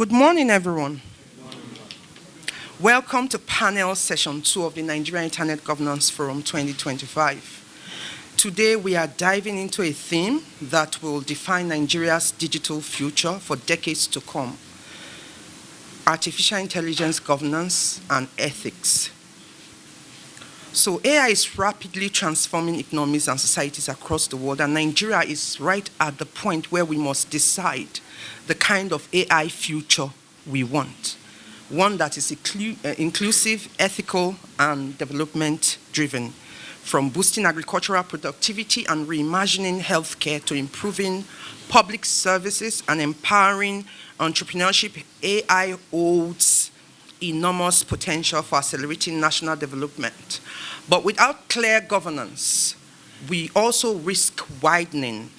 Good morning, everyone. Welcome to panel session 2 of the Nigerian Internet Governance Forum 2025. Today, we are diving into a theme that will define Nigeria's digital future for decades to come: artificial intelligence governance and ethics. So AI is rapidly transforming economies and societies across the world, and Nigeria is right at the point where we must decide the kind of AI future we want. One that is inclusive, ethical, and development-driven, from boosting agricultural productivity and reimagining healthcare to improving public services and empowering entrepreneurship. AI holds enormous potential for accelerating national development. But without clear governance, we also risk widening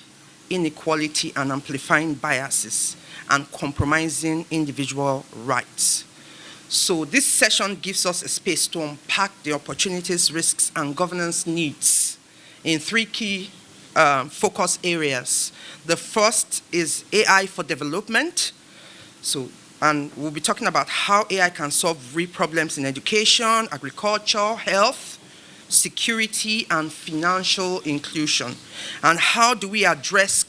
inequality and amplifying biases and compromising individual rights. So this session gives us a space to unpack the opportunities, risks, and governance needs in 3 key focus areas. The first is AI for development. And we'll be talking about how AI can solve real problems in education, agriculture, health, security, and financial inclusion. And how do we address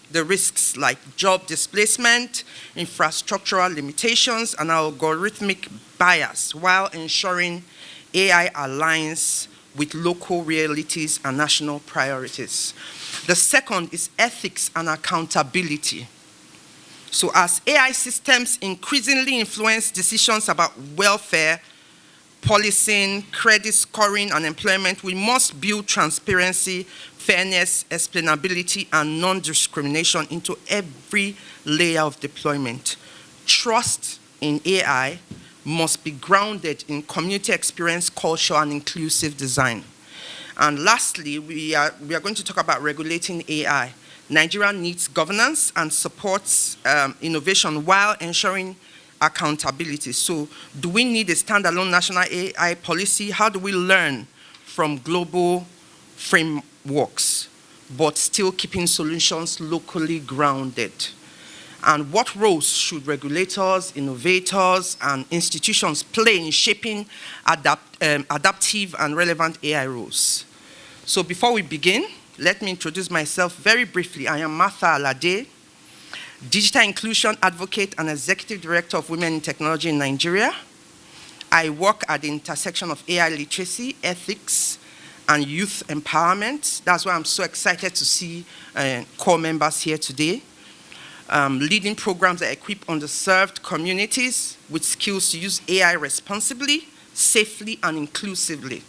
the risks like job displacement, infrastructural limitations, and algorithmic bias while ensuring AI aligns with local realities and national priorities. The second is ethics and accountability. So as AI systems increasingly influence decisions about welfare, policing, credit scoring, and employment, we must build transparency, fairness, explainability, and non-discrimination into every layer of deployment. Trust in AI must be grounded in community experience, culture, and inclusive design. And lastly, we are going to talk about regulating AI. Nigeria needs governance and supports innovation while ensuring accountability. So do we need a standalone national AI policy? How do we learn from global frameworks, but still keeping solutions locally grounded? And what roles should regulators, innovators, and institutions play in shaping adaptive and relevant AI rules? So before we begin, let me introduce myself very briefly. I am Martha Alade, Digital Inclusion Advocate and Executive Director of Women in Technology in Nigeria. I work at the intersection of AI literacy, ethics, and youth empowerment. That's why I'm so excited to see core members here today. Leading programs that equip underserved communities with skills to use AI responsibly, safely, and inclusively,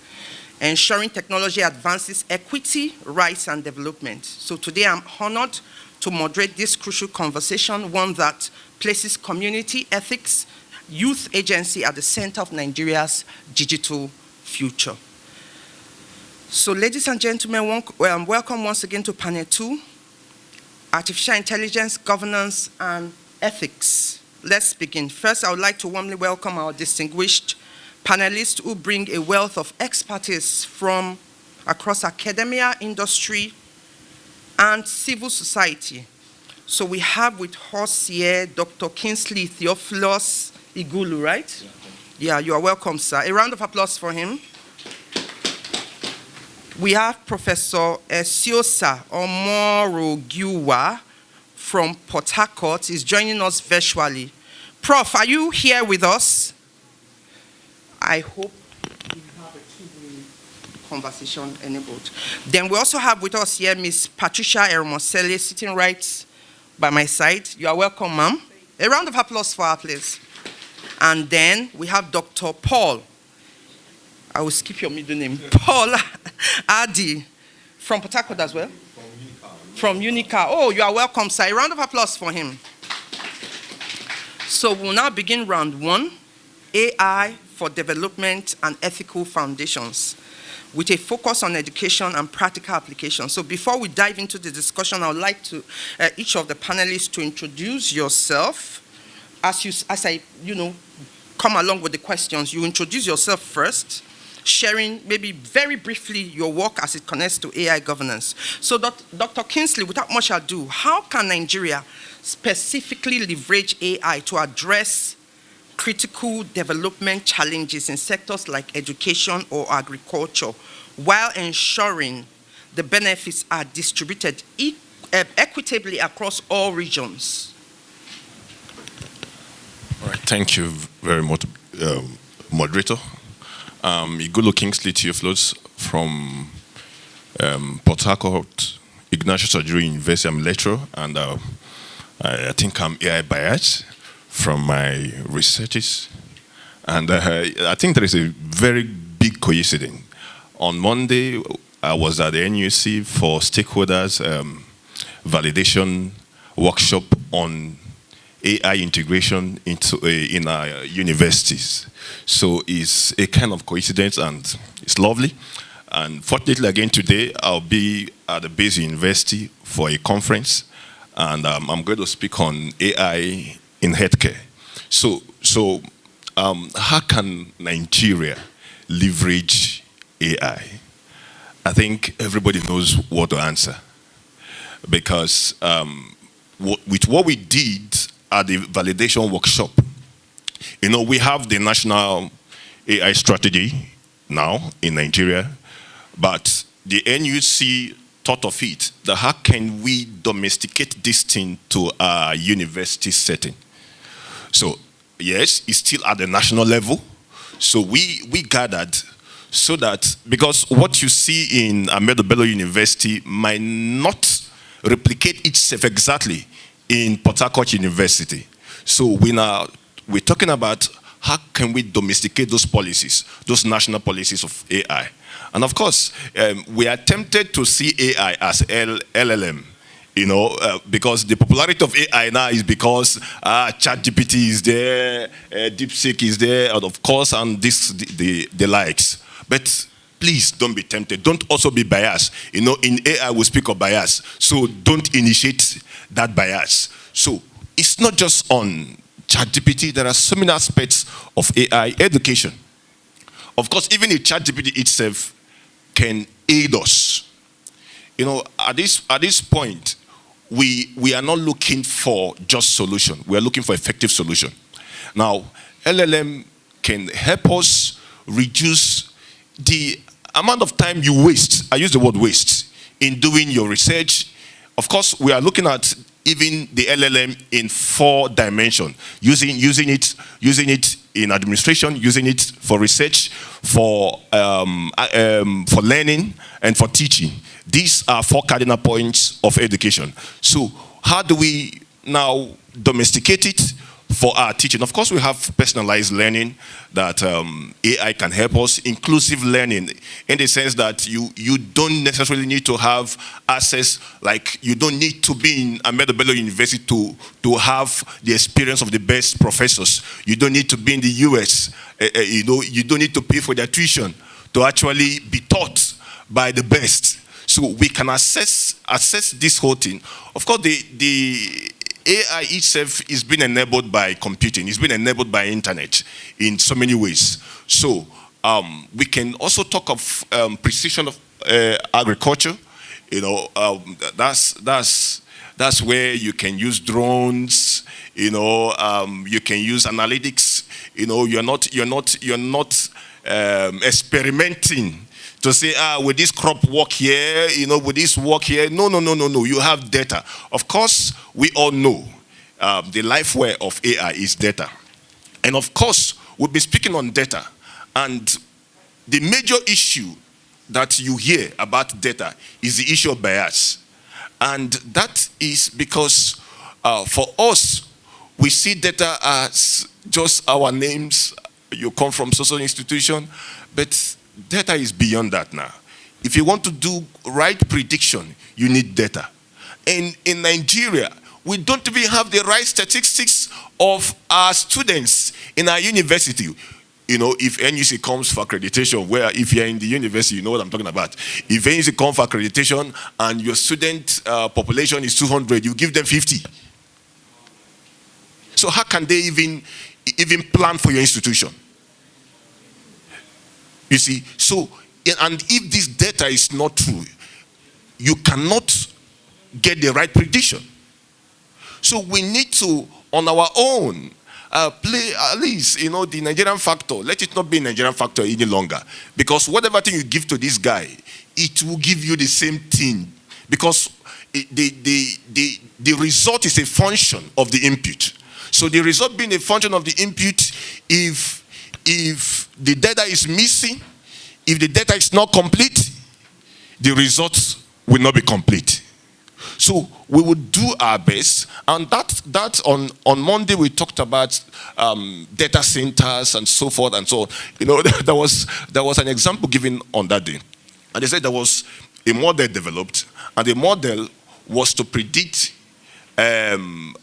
ensuring technology advances equity, rights, and development. So today I'm honored to moderate this crucial conversation, one that places community ethics, youth agency at the center of Nigeria's digital future. So ladies and gentlemen, welcome once again to panel 2, Artificial Intelligence, Governance, and Ethics. Let's begin. First, I would like to warmly welcome our distinguished panelists who bring a wealth of expertise from across academia, industry, and civil society. So we have with us here Dr. Kingsley Theophilus Igulu, right? Yeah, you are welcome, sir. A round of applause for him. We have Professor Esiosa Omorogiwa from Port Harcourt. He's joining us virtually. Prof, are you here with us? I hope we have a two-way conversation enabled. Then we also have with us here Ms. Patricia Eromosele, sitting right by my side. You are welcome, ma'am. A round of applause for her, please. And then we have Dr. Paul. I will skip your middle name. Paul Adi from Port Harcourt as well. From Unica. Oh, you are welcome, sir. A round of applause for him. So we'll now begin round 1, AI for development and ethical foundations, with a focus on education and practical application. So before we dive into the discussion, I would like to each of the panelists to introduce yourself. As I come along with the questions, you introduce yourself first, sharing maybe very briefly your work as it connects to AI governance. So Dr. Kingsley, without much ado, how can Nigeria specifically leverage AI to address critical development challenges in sectors like education or agriculture while ensuring the benefits are distributed equitably across all regions? All right, thank you very much, moderator. Igulu Kingsley Theophilus from Port Harcourt, Ignatius Ojiri University. I'm a lecturer, and I think I'm AI biased from my researches. And I think there is a very big coincidence. On Monday, I was at the NUC for stakeholders validation workshop on AI integration in our universities. So it's a kind of coincidence, and it's lovely. And fortunately, again today, I'll be at the Base University for a conference, and I'm going to speak on AI in healthcare. So how can Nigeria leverage AI? I think everybody knows what to answer, because with what we did at the validation workshop, we have the national AI strategy now in Nigeria, but the NUC thought of it, that how can we domesticate this thing to a university setting? So yes, it's still at the national level. So we gathered so that, because what you see in Ahmadu Bello University might not replicate itself exactly in Port Harcourt University. So we're talking about how can we domesticate those policies, those national policies of AI. And of course, we are tempted to see AI as LLM, because the popularity of AI now is because ChatGPT is there, DeepSeek is there, and of course, and the likes. But please don't be tempted. Don't also be biased. In AI we speak of bias, so don't initiate that bias. So it's not just on ChatGPT. There are so many aspects of AI education. Of course, even if ChatGPT itself can aid us. At this point, we are not looking for just solution. We are looking for effective solution. Now, LLM can help us reduce the amount of time you waste. I use the word waste in doing your research. Of course, we are looking at even the LLM in 4 dimensions, using it in administration, using it for research, for learning, and for teaching. These are 4 cardinal points of education. So how do we now domesticate it for our teaching? Of course, we have personalized learning that AI can help us, inclusive learning, in the sense that you don't necessarily need to have access, like you don't need to be in Ahmadu Bello University to have the experience of the best professors. You don't need to be in the US. You don't need to pay for their tuition to actually be taught by the best. So we can assess this whole thing. Of course, the AI itself is being enabled by computing. It's been enabled by internet in so many ways. So we can also talk of precision of agriculture. That's where you can use drones. You can use analytics. You're not experimenting to say, will this crop work here? Will this work here? No. You have data. Of course, we all know the lifeware of AI is data. And of course, we'll be speaking on data. And the major issue that you hear about data is the issue of bias. And that is because for us, we see data as just our names. You come from social institution, but data is beyond that now. If you want to do right prediction, you need data. And in Nigeria, we don't even have the right statistics of our students in our university. If NUC comes for accreditation, where if you're in the university, you know what I'm talking about. If NUC comes for accreditation and your student population is 200, you give them 50. So how can they even plan for your institution? You see, so, and if this data is not true, you cannot get the right prediction. So we need to, on our own, play at least, the Nigerian factor. Let it not be a Nigerian factor any longer. Because whatever thing you give to this guy, it will give you the same thing. Because the result is a function of the input. So the result being a function of the input, if the data is missing, if the data is not complete, the results will not be complete. So we would do our best, and that on Monday we talked about data centers and so forth and so on. There was an example given on that day, and they said there was a model developed, and the model was to predict the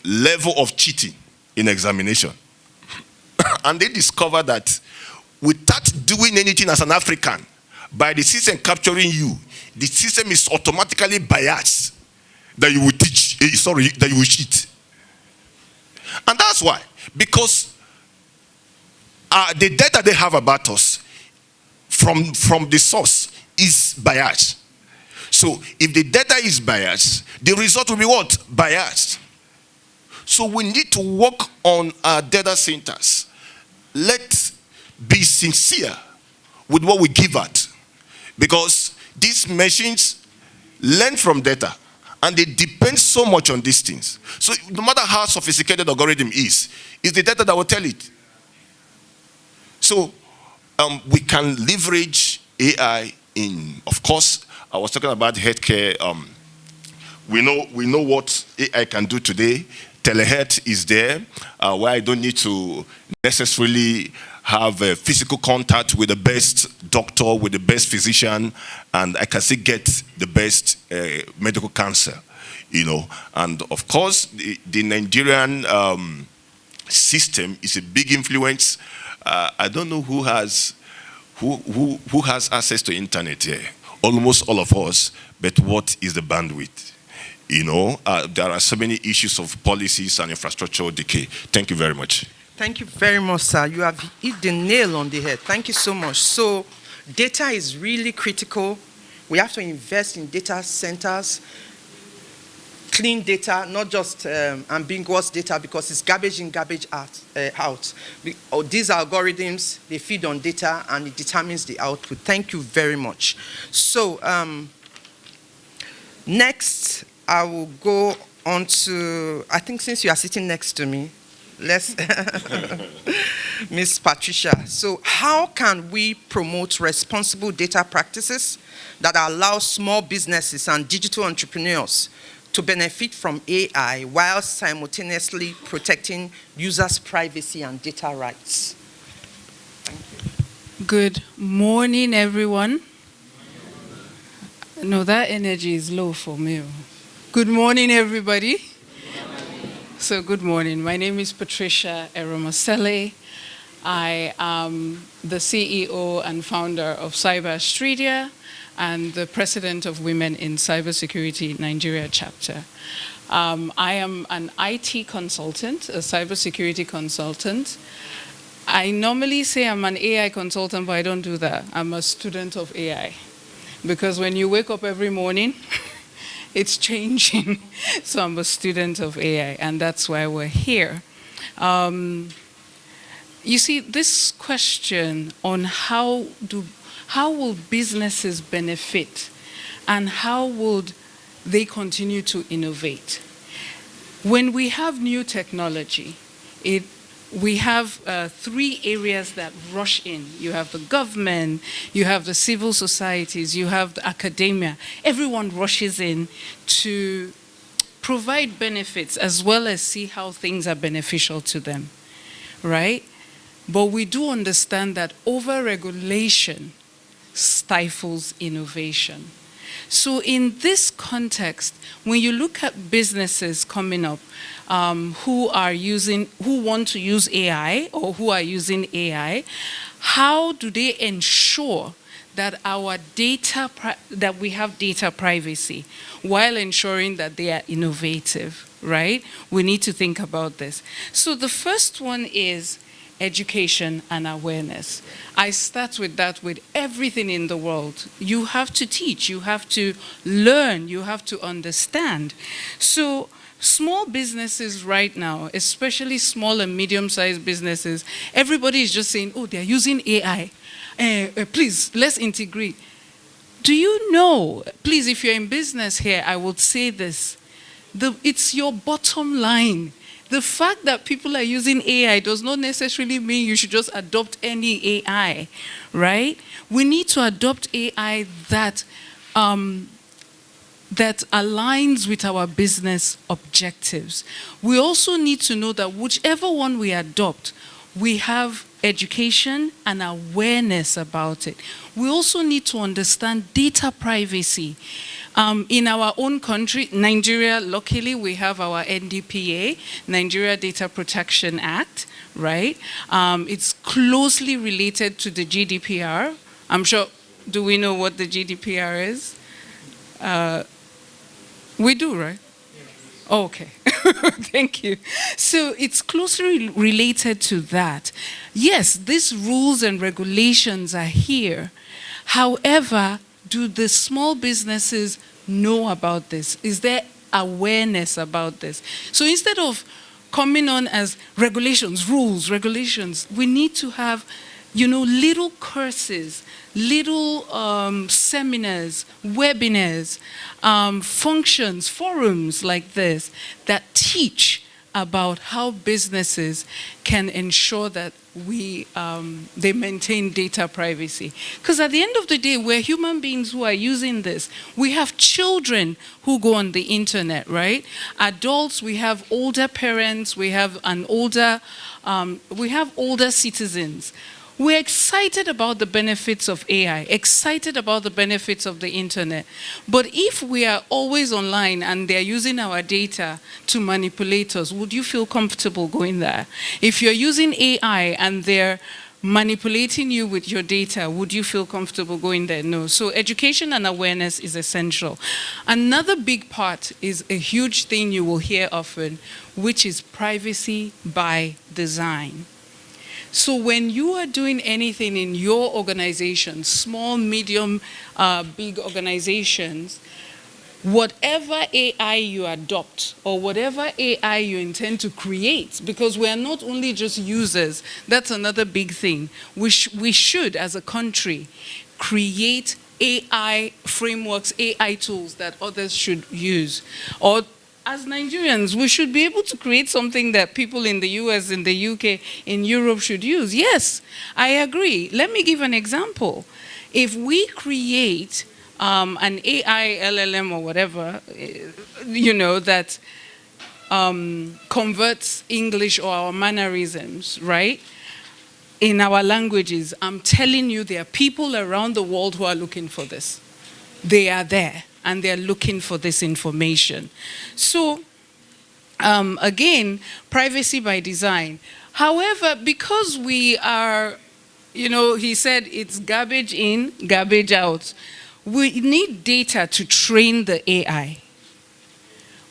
level of cheating in examination. And they discovered that without doing anything as an African, by the system capturing you, the system is automatically biased that you will that you will cheat. And that's why, because the data they have about us from the source is biased. So if the data is biased, the result will be what? Biased. So we need to work on our data centers. Let's be sincere with what we give out. Because these machines learn from data, and they depend so much on these things. So no matter how sophisticated the algorithm is, it's the data that will tell it. So we can leverage AI in, of course, I was talking about healthcare. We know what AI can do today. Telehealth is there, where I don't need to necessarily have a physical contact with the best doctor, with the best physician, and I can still get the best medical counsel, And of course, the Nigerian system is a big influence. I don't know who has access to internet here. Almost all of us, but what is the bandwidth? There are so many issues of policies and infrastructural decay. Thank you very much. Thank you very much, sir. You have hit the nail on the head. Thank you so much. So data is really critical. We have to invest in data centers, clean data, not just ambiguous data, because it's garbage in, garbage out. These algorithms, they feed on data and it determines the output. Thank you very much. So next, I will go on to, I think since you are sitting next to me, let's, Ms. Patricia. So how can we promote responsible data practices that allow small businesses and digital entrepreneurs to benefit from AI while simultaneously protecting users' privacy and data rights? Thank you. Good morning, everyone. No, that energy is low for me. Good morning, everybody. So good morning. My name is Patricia Eromosele. I am the CEO and founder of Cyber Australia and the president of Women in Cybersecurity Nigeria chapter. I am an IT consultant, a cybersecurity consultant. I normally say I'm an AI consultant, but I don't do that. I'm a student of AI. Because when you wake up every morning, it's changing. So I'm a student of AI, and that's why we're here. You see, this question on how will businesses benefit and how would they continue to innovate? When we have new technology, we have three areas that rush in. You have the government, you have the civil societies, you have the academia. Everyone rushes in to provide benefits as well as see how things are beneficial to them, right? But we do understand that over-regulation stifles innovation. So in this context, when you look at businesses coming up who want to use AI or who are using AI, how do they ensure that that we have data privacy while ensuring that they are innovative, right? We need to think about this. So the first one is education and awareness. I start with that with everything in the world. You have to teach, you have to learn, you have to understand. So small businesses right now, especially small and medium-sized businesses, everybody is just saying, oh, they're using AI. Please, let's integrate. Do you know, please, if you're in business here, I would say this, it's your bottom line. The fact that people are using AI does not necessarily mean you should just adopt any AI, right? We need to adopt AI that aligns with our business objectives. We also need to know that whichever one we adopt, we have education and awareness about it. We also need to understand data privacy. In our own country, Nigeria, luckily we have our NDPA, Nigeria Data Protection Act, right? It's closely related to the GDPR. I'm sure, do we know what the GDPR is? We do, right? Oh, okay, thank you. So it's closely related to that. Yes, these rules and regulations are here. However, do the small businesses know about this? Is there awareness about this? So instead of coming on as regulations, rules, regulations, we need to have, little courses, little seminars, webinars, functions, forums like this that teach about how businesses can ensure that they maintain data privacy. Because at the end of the day, we're human beings who are using this. We have children who go on the internet, right? Adults, we have older parents, we have older citizens. We're excited about the benefits of AI, excited about the benefits of the internet. But if we are always online and they're using our data to manipulate us, would you feel comfortable going there? If you're using AI and they're manipulating you with your data, would you feel comfortable going there? No. So education and awareness is essential. Another big part is a huge thing you will hear often, which is privacy by design. So when you are doing anything in your organization, small, medium, big organizations, whatever AI you adopt or whatever AI you intend to create, because we are not only just users, that's another big thing. We should, as a country, create AI frameworks, AI tools that others should use. Or as Nigerians, we should be able to create something that people in the US, in the UK, in Europe should use. Yes, I agree. Let me give an example. If we create an AI, LLM or whatever, that converts English or our mannerisms, right, in our languages, I'm telling you there are people around the world who are looking for this. They are there. And they're looking for this information. So, again, privacy by design. However, because we are, he said it's garbage in, garbage out. We need data to train the AI.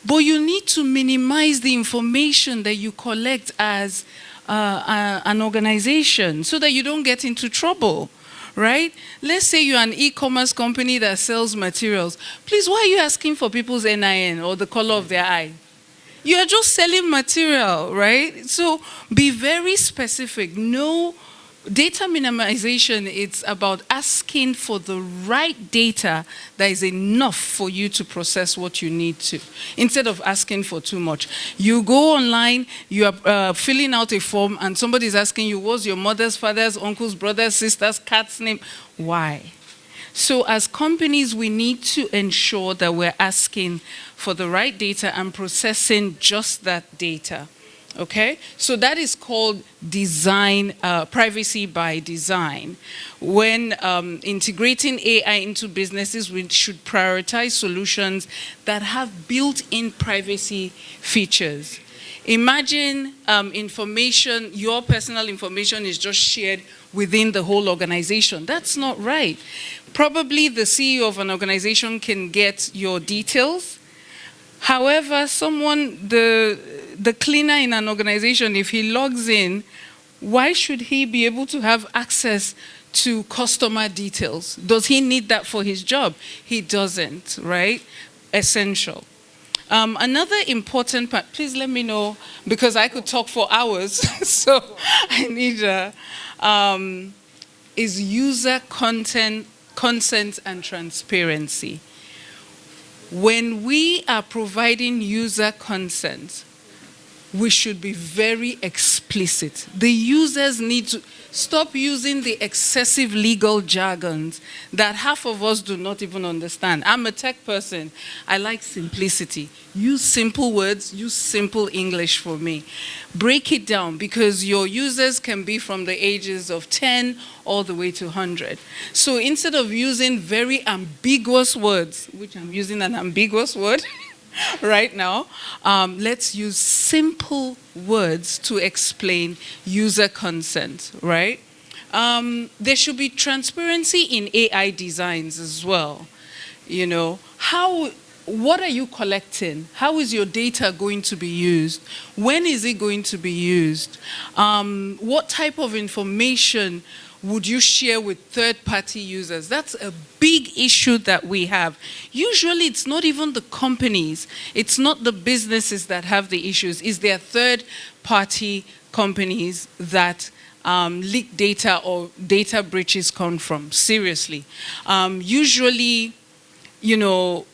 But you need to minimize the information that you collect as an organization so that you don't get into trouble. Right? Let's say you're an e-commerce company that sells materials. Please, why are you asking for people's NIN or the color of their eye? You are just selling material, right? So be very specific. No data minimization, it's about asking for the right data that is enough for you to process what you need to, instead of asking for too much. You go online, you are filling out a form, and somebody is asking you, what's your mother's, father's, uncle's, brother's, sister's, cat's name? Why? So as companies, we need to ensure that we're asking for the right data and processing just that data. Okay, so that is called design, privacy by design. When integrating AI into businesses, we should prioritize solutions that have built-in privacy features. Imagine information, your personal information is just shared within the whole organization. That's not right. Probably the CEO of an organization can get your details. However, the cleaner in an organization, if he logs in, Why should he be able to have access to customer details? Does he need that for his job? He doesn't, right? Essential. Another important part, please let me know, because I could talk for hours, so I need is user consent and transparency. When we are providing user consent, we should be very explicit. The users need to stop using the excessive legal jargons that half of us do not even understand. I'm a tech person. I like simplicity. Use simple words, use simple English for me. Break it down, because your users can be from the ages of 10 all the way to 100. So instead of using very ambiguous words, which I'm using an ambiguous word, right now, let's use simple words to explain user consent, right? There should be transparency in AI designs as well. You know, what are you collecting? How is your data going to be used? When is it going to be used? What type of information would you share with third-party users? That's a big issue that we have. Usually it's not even the companies, it's not the businesses that have the issues, it's their third-party companies that leak data or data breaches come from, seriously. Usually, you know,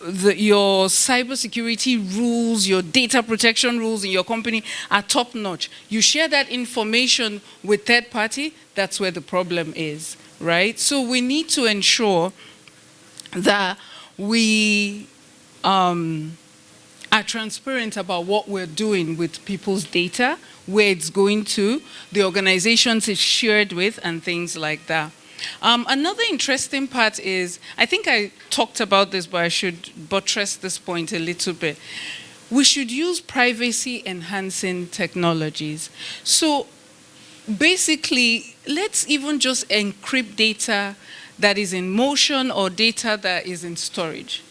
your cybersecurity rules, your data protection rules in your company are top-notch. You share that information with third party, that's where the problem is, right? So we need to ensure that we are transparent about what we're doing with people's data, where it's going to, the organizations it's shared with, and things like that. Another interesting part is, I think I talked about this, but I should buttress this point a little bit. We should use privacy-enhancing technologies. So basically, let's even just encrypt data that is in motion or data that is in storage.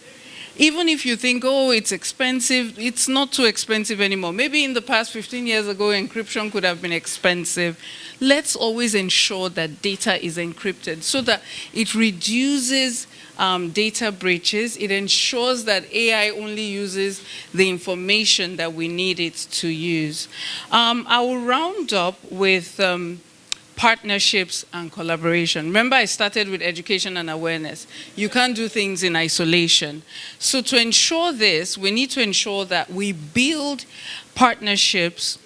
Even if you think, oh, it's expensive, it's not too expensive anymore. Maybe in the past 15 years ago, encryption could have been expensive. Let's always ensure that data is encrypted so that it reduces data breaches. It ensures that AI only uses the information that we need it to use. I will round up with partnerships and collaboration. Remember, I started with education and awareness. You can't do things in isolation. So to ensure this, we need to ensure that we build partnerships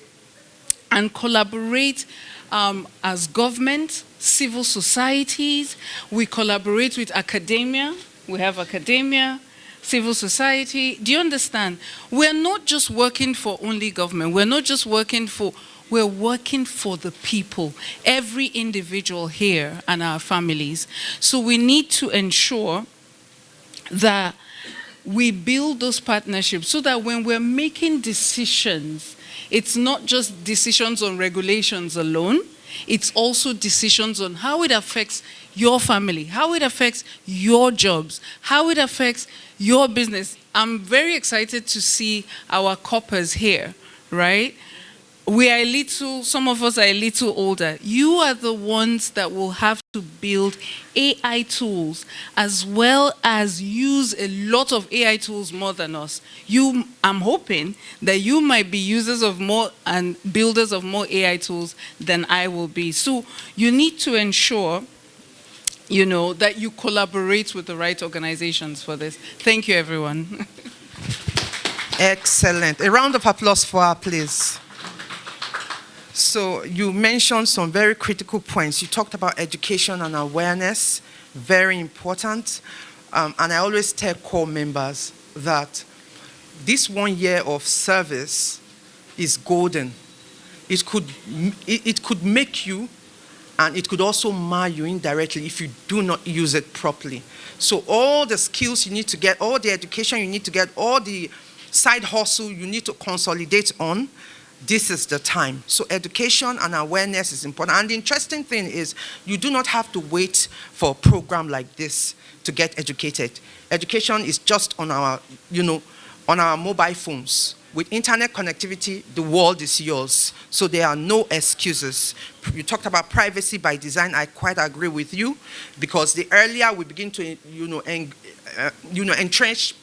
and collaborate as government, civil societies. We collaborate with academia. We have academia, civil society. Do you understand? We're not just working for only government. We're not just working for, we're working for the people, every individual here and our families. So we need to ensure that we build those partnerships so that when we're making decisions, it's not just decisions on regulations alone, it's also decisions on how it affects your family, how it affects your jobs, how it affects your business. I'm very excited to see our coppers here, right? We are a little, some of us are a little older. You are the ones that will have to build AI tools as well as use a lot of AI tools more than us. I'm hoping that you might be users of more and builders of more AI tools than I will be. So you need to ensure, you know, that you collaborate with the right organizations for this. Thank you, everyone. Excellent. A round of applause for her, please. So you mentioned some very critical points. You talked about education and awareness, very important. And I always tell core members that this 1 year of service is golden. It could make you, and it could also mar you indirectly if you do not use it properly. So all the skills you need to get, all the education you need to get, all the side hustle you need to consolidate on, this is the time. So education and awareness is important. And the interesting thing is you do not have to wait for a program like this to get educated. Education is just on our, on our mobile phones. with internet connectivity, the world is yours. So there are no excuses. You talked about privacy by design. I quite agree with you, because the earlier we begin to, entrench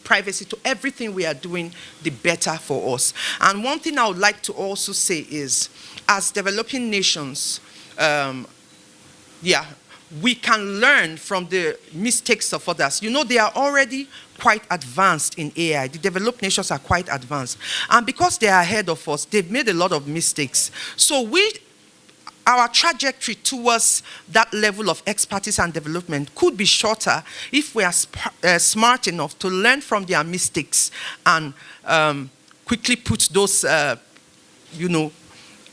privacy to everything we are doing, the better for us. And one thing I would like to also say is, as developing nations, we can learn from the mistakes of others. They are already quite advanced in AI. The developed nations are quite advanced. And because they are ahead of us, they've made a lot of mistakes. So our trajectory towards that level of expertise and development could be shorter if we are smart enough to learn from their mistakes and quickly put those,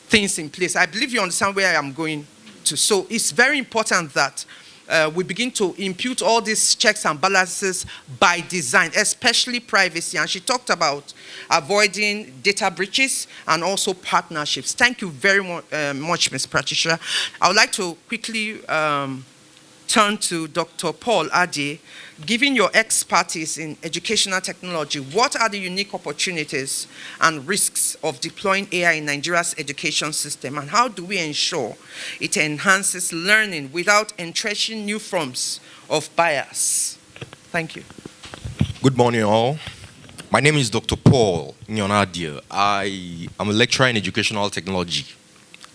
things in place. I believe you understand where I am going to. So it's very important that we begin to impute all these checks and balances by design, especially privacy. And she talked about avoiding data breaches and also partnerships. Thank you very much, Ms. Patricia. I would like to quickly turn to Dr. Paul Ade. Given your expertise in educational technology, what are the unique opportunities and risks of deploying AI in Nigeria's education system, and how do we ensure it enhances learning without entrenching new forms of bias? Thank you. Good morning, all. My name is Dr. Paul Ade. I am a lecturer in educational technology.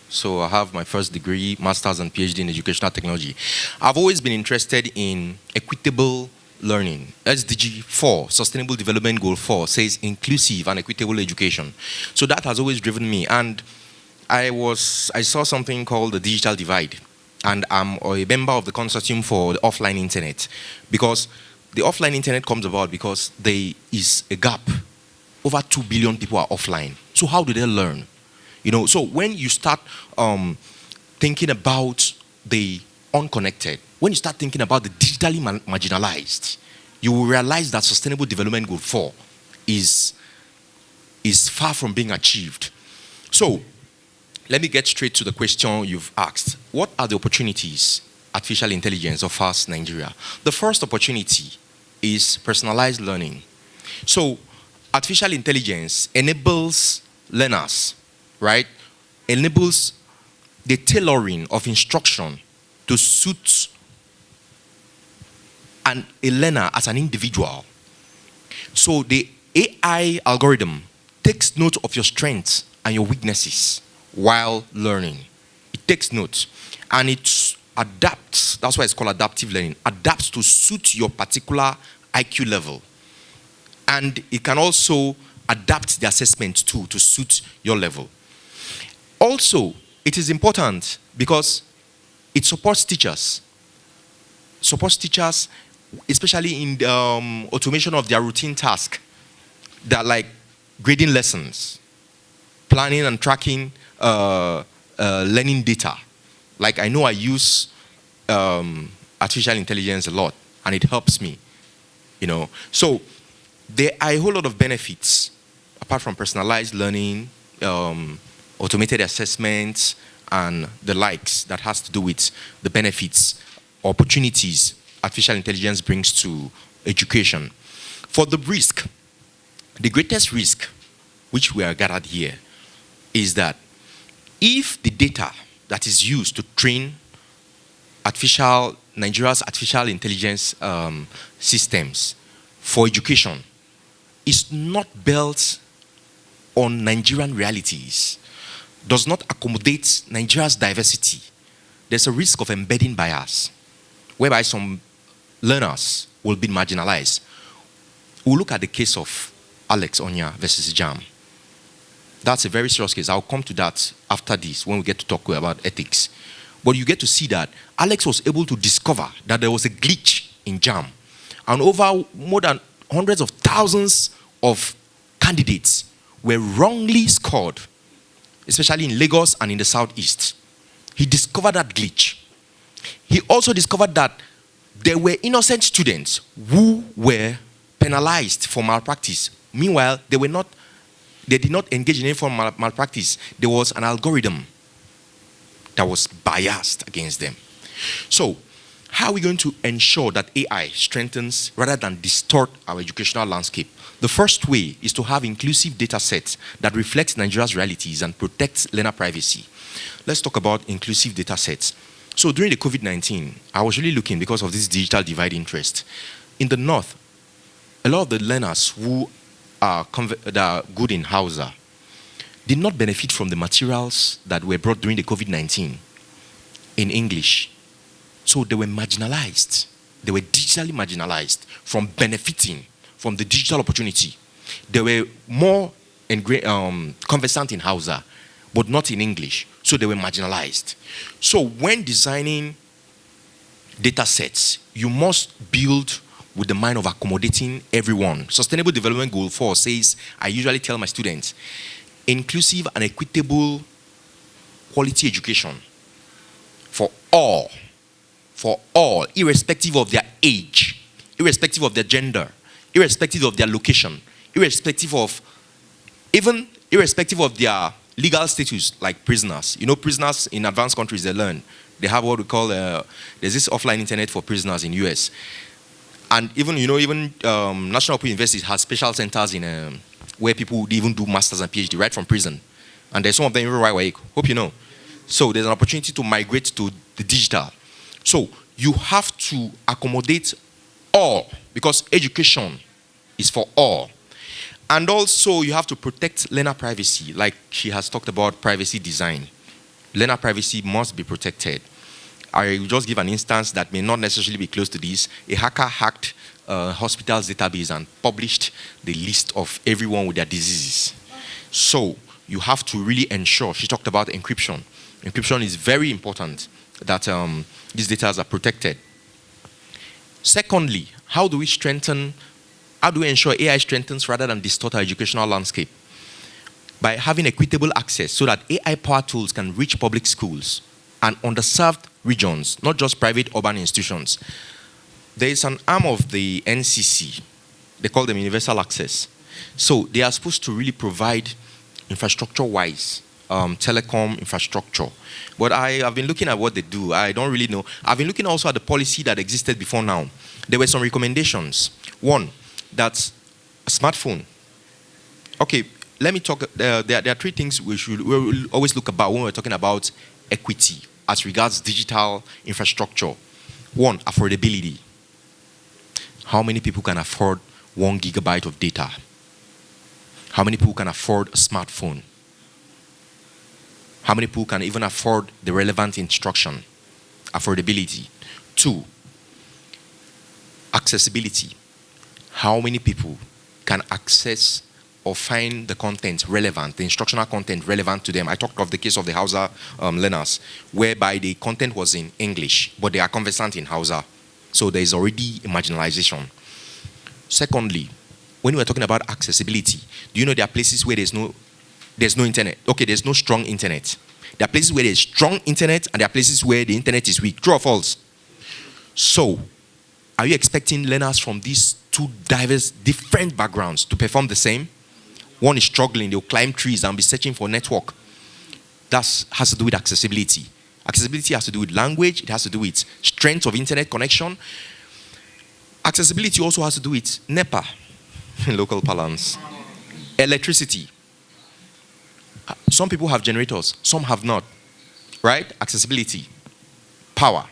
So I have my first degree, master's and PhD in educational technology. I've always been interested in equitable learning. SDG 4, Sustainable Development Goal 4, says inclusive and equitable education. So that has always driven me. And I saw something called the digital divide. And I'm a member of the consortium for the offline internet. Because the offline internet comes about because there is a gap. Over 2 billion people are offline. So how do they learn? So when you start thinking about the unconnected, when you start thinking about the digitally marginalized, you will realize that Sustainable Development Goal 4 is far from being achieved. So let me get straight to the question you've asked. What are the opportunities artificial intelligence offers Nigeria? The first opportunity is personalized learning. So artificial intelligence enables learners, right? Enables the tailoring of instruction to suit a learner as an individual. So the AI algorithm takes note of your strengths and your weaknesses while learning. It takes note and it adapts, that's why it's called adaptive learning, adapts to suit your particular IQ level. And it can also adapt the assessment too to suit your level. Also, it is important because it supports teachers. Supports teachers, especially in the automation of their routine tasks, that like grading lessons, planning and tracking learning data. Like I know I use artificial intelligence a lot, and it helps me. So there are a whole lot of benefits apart from personalized learning, automated assessments, and the likes that has to do with the benefits, opportunities artificial intelligence brings to education. For the risk, the greatest risk, which we are gathered here, is that if the data that is used to train Nigeria's artificial intelligence systems for education is not built on Nigerian realities, does not accommodate Nigeria's diversity, there's a risk of embedding bias, whereby some learners will be marginalized. We'll look at the case of Alex Onya versus JAM. That's a very serious case. I'll come to that after this when we get to talk about ethics. But you get to see that Alex was able to discover that there was a glitch in JAM. And over more than hundreds of thousands of candidates were wrongly scored, especially in Lagos and in the southeast. He discovered that glitch. He also discovered that there were innocent students who were penalized for malpractice. Meanwhile, they did not engage in any form of malpractice. There was an algorithm that was biased against them. So, How are we going to ensure that AI strengthens rather than distort our educational landscape? The first way is to have inclusive data sets that reflect Nigeria's realities and protect learner privacy. Let's talk about inclusive data sets. So during the COVID-19, I was really looking because of this digital divide interest. In the north, a lot of the learners who are good in Hausa did not benefit from the materials that were brought during the COVID-19 in English. So they were marginalized. They were digitally marginalized from benefiting from the digital opportunity. They were more conversant in Hausa, but not in English. So they were marginalized. So when designing data sets, you must build with the mind of accommodating everyone. Sustainable Development Goal 4 says, I usually tell my students, inclusive and equitable quality education for all, irrespective of their age, irrespective of their gender, irrespective of their location, irrespective of their legal status, like prisoners. You know, prisoners in advanced countries, they learn. They have what we call, there's this offline internet for prisoners in US. And even National Open University has special centers in where people would even do masters and PhD right from prison. And there's some of them even right away. Hope you know. So there's an opportunity to migrate to the digital. So you have to accommodate all, because education is for all. And also you have to protect learner privacy, like she has talked about privacy design. Learner privacy must be protected. I will just give an instance that may not necessarily be close to this. A hacker hacked a hospital's database and published the list of everyone with their diseases. So you have to really ensure, she talked about encryption. Encryption is very important, that these data are protected. Secondly, how do we ensure AI strengthens rather than distort our educational landscape? By having equitable access so that AI-powered tools can reach public schools and underserved regions, not just private urban institutions. There is an arm of the NCC, they call them universal access. So they are supposed to really provide infrastructure-wise, telecom infrastructure. But I have been looking at what they do. I don't really know. I've been looking also at the policy that existed before now. There were some recommendations. One, that's a smartphone. Okay, let me talk. There are three things we'll always look about when we're talking about equity as regards digital infrastructure. One, affordability. How many people can afford 1 gigabyte of data? How many people can afford a smartphone? How many people can even afford the relevant instruction? Affordability. Two, accessibility. How many people can access or find the content relevant, the instructional content relevant to them? I talked of the case of the Hausa learners, whereby the content was in English, but they are conversant in Hausa. So there is already a marginalization. Secondly, when we're talking about accessibility, do you know there are places where there's no internet? Okay, there's no strong internet. There are places where there's strong internet, and there are places where the internet is weak. True or false? So, are you expecting learners from these two diverse, different backgrounds to perform the same? One is struggling, they'll climb trees and be searching for network. That has to do with accessibility. Accessibility has to do with language, it has to do with strength of internet connection. Accessibility also has to do with NEPA, in local parlance. Electricity. Some people have generators, some have not. Right? Accessibility. Power.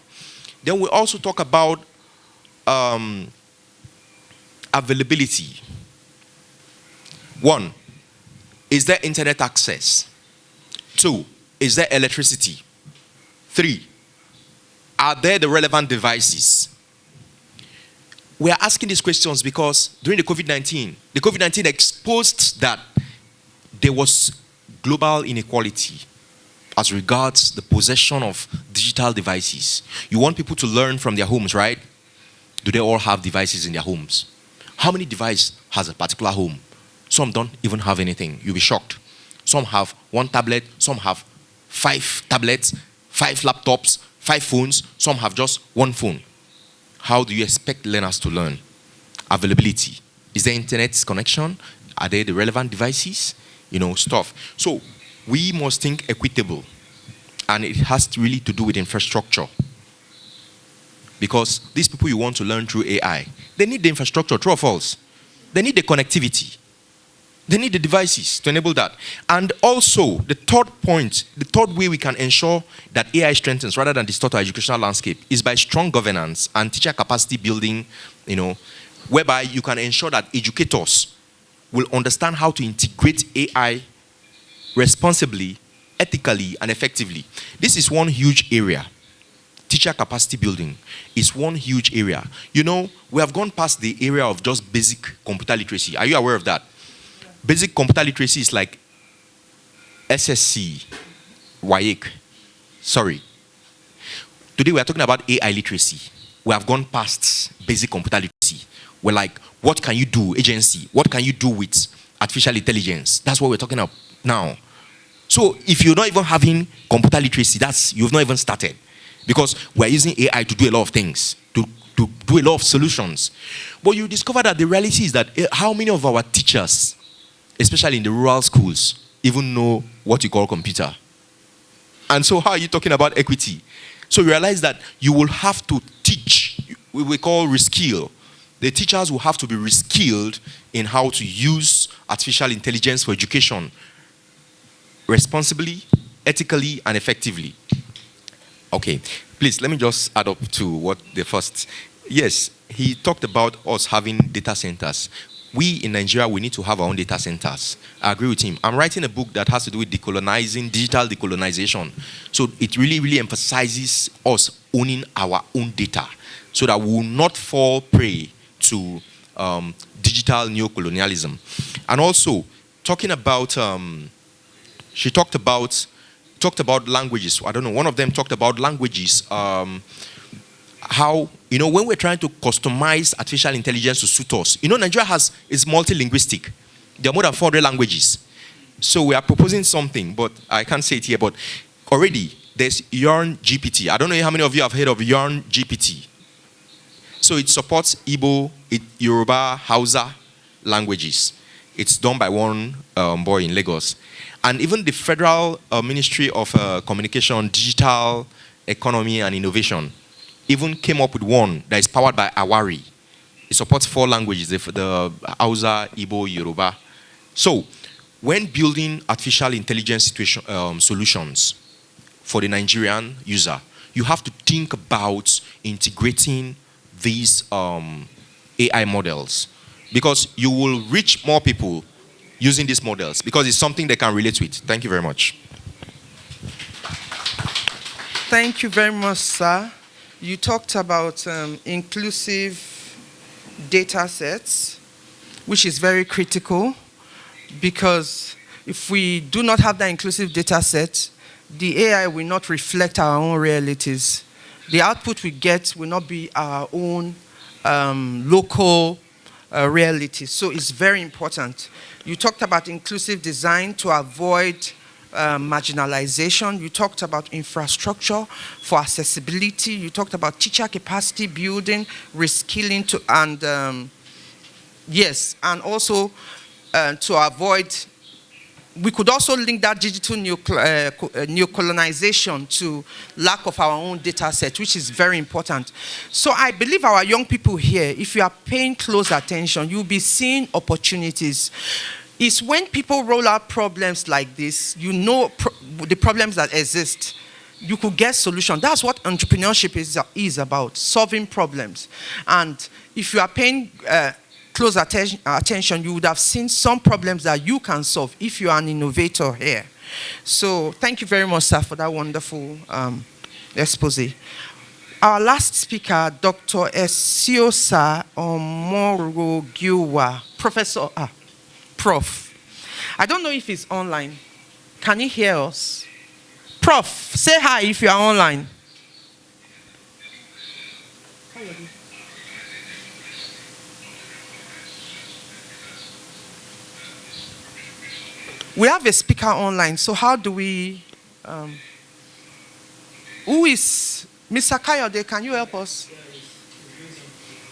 Then we also talk about availability. One, is there internet access? Two, is there electricity? Three, are there the relevant devices? We are asking these questions because during the COVID-19 exposed that there was global inequality as regards the possession of digital devices. You want people to learn from their homes, right? Do they all have devices in their homes? How many devices has a particular home? Some don't even have anything. You'll be shocked. Some have 1 tablet, some have 5 tablets, 5 laptops, 5 phones, some have just 1 phone. How do you expect learners to learn? Availability. Is there internet connection? Are there the relevant devices? Stuff. So we must think equitable, and it has really to do with infrastructure. Because these people you want to learn through AI, they need the infrastructure, true or false? They need the connectivity. They need the devices to enable that. And also, the third point, the third way we can ensure that AI strengthens rather than distort our educational landscape is by strong governance and teacher capacity building, whereby you can ensure that educators will understand how to integrate AI responsibly, ethically, and effectively. This is one huge area. Teacher capacity building is one huge area. We have gone past the area of just basic computer literacy. Are you aware of that? Basic computer literacy is like SSC, WAEC. Sorry. Today we are talking about AI literacy. We have gone past basic computer literacy. We're like, what can you do, agency? What can you do with artificial intelligence? That's what we're talking about now. So if you're not even having computer literacy, you've not even started. Because we're using AI to do a lot of things, to do a lot of solutions. But you discover that the reality is that how many of our teachers, especially in the rural schools, even know what you call computer? And so how are you talking about equity? So you realize that you will have to teach, we call reskill. The teachers will have to be reskilled in how to use artificial intelligence for education responsibly, ethically, and effectively. Okay, please, let me just add up to what the first... Yes, he talked about us having data centers. We in Nigeria, we need to have our own data centers. I agree with him. I'm writing a book that has to do with decolonizing, digital decolonization. So it really, really emphasizes us owning our own data so that we will not fall prey to digital neocolonialism. And also, talking about... she talked about languages. I don't know, one of them talked about languages. How, when we're trying to customize artificial intelligence to suit us, Nigeria is multilinguistic. There are more than 400 languages. So we are proposing something, but I can't say it here, but already there's Yarn GPT. I don't know how many of you have heard of Yarn GPT. So it supports Igbo, Yoruba, Hausa languages. It's done by one boy in Lagos. And even the Federal Ministry of Communication, Digital Economy and Innovation even came up with one that is powered by Awari. It supports 4 languages, the Hausa, Igbo, Yoruba. So, when building artificial intelligence solutions for the Nigerian user, you have to think about integrating these AI models, because you will reach more people using these models, because it's something they can relate with. Thank you very much. Thank you very much, sir. You talked about inclusive data sets, which is very critical, because if we do not have that inclusive data set, the AI will not reflect our own realities. The output we get will not be our own local reality. So it's very important. You talked about inclusive design to avoid marginalization. You talked about infrastructure for accessibility. You talked about teacher capacity building, reskilling, and also to avoid. We could also link that digital neocolonization to lack of our own data set, which is very important. So I believe our young people here, if you are paying close attention, you'll be seeing opportunities. It's when people roll out problems like this, the problems that exist, you could get solutions. That's what entrepreneurship is about, solving problems. And if you are paying close attention, you would have seen some problems that you can solve if you are an innovator here. So thank you very much, sir, for that wonderful expose. Our last speaker, Dr. Esiosa Omorogiwa, Prof. I don't know if he's online. Can he hear us? Prof, say hi if you are online. We have a speaker online, so how do we... who is... Mr. Kayode, can you help us?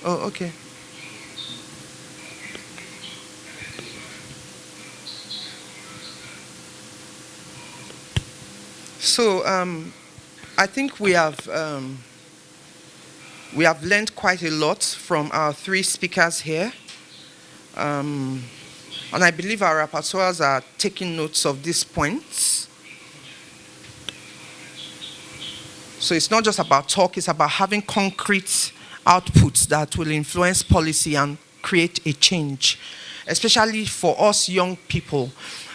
Oh, okay. So, I think we have... We have learned quite a lot from our three speakers here. And I believe our rapporteurs are taking notes of these points. So it's not just about talk, it's about having concrete outputs that will influence policy and create a change, especially for us young people.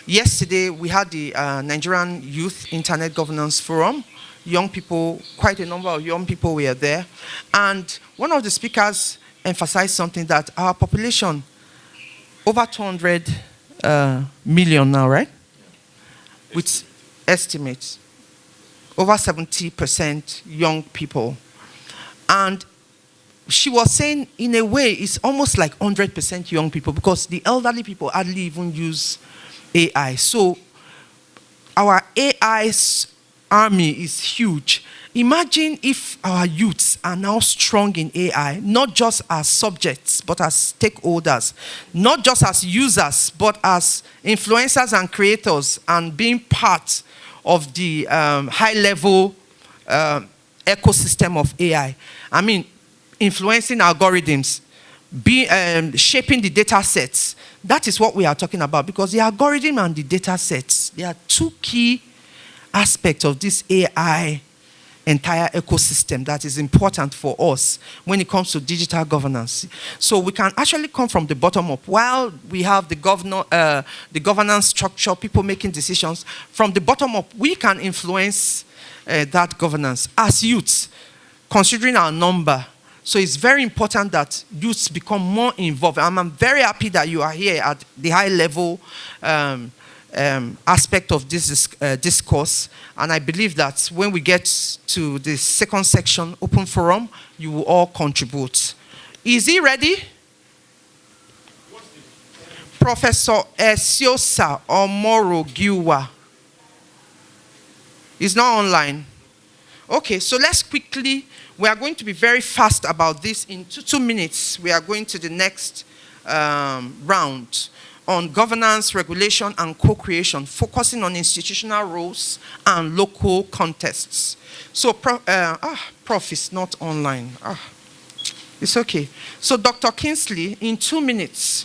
Yesterday, we had the Nigerian Youth Internet Governance Forum. Young people, quite a number of young people were there. And one of the speakers emphasized something, that our population, over 200 million now, right? With estimates. Over 70% young people. And she was saying, in a way, it's almost like 100% young people, because the elderly people hardly even use AI. So our AI's army is huge. Imagine if our youths are now strong in AI, not just as subjects, but as stakeholders, not just as users, but as influencers and creators, and being part of the high-level ecosystem of AI. I mean, influencing algorithms, shaping the data sets. That is what we are talking about, because the algorithm and the data sets, they are two key aspects of this AI entire ecosystem that is important for us when it comes to digital governance. So we can actually come from the bottom up. While we have the governance structure, people making decisions, from the bottom up, we can influence that governance as youths, considering our number. So it's very important that youths become more involved. And I'm very happy that you are here at the high level aspect of this discourse. And I believe that when we get to the second section, open forum, you will all contribute. Is he ready? Professor Esiosa Omoro Giwa is not online. Okay, so let's quickly, we are going to be very fast about this. In 2 minutes, we are going to the next round on governance, regulation, and co-creation, focusing on institutional roles and local contexts. So, Prof is not online. It's okay. So, Dr. Kingsley, in 2 minutes,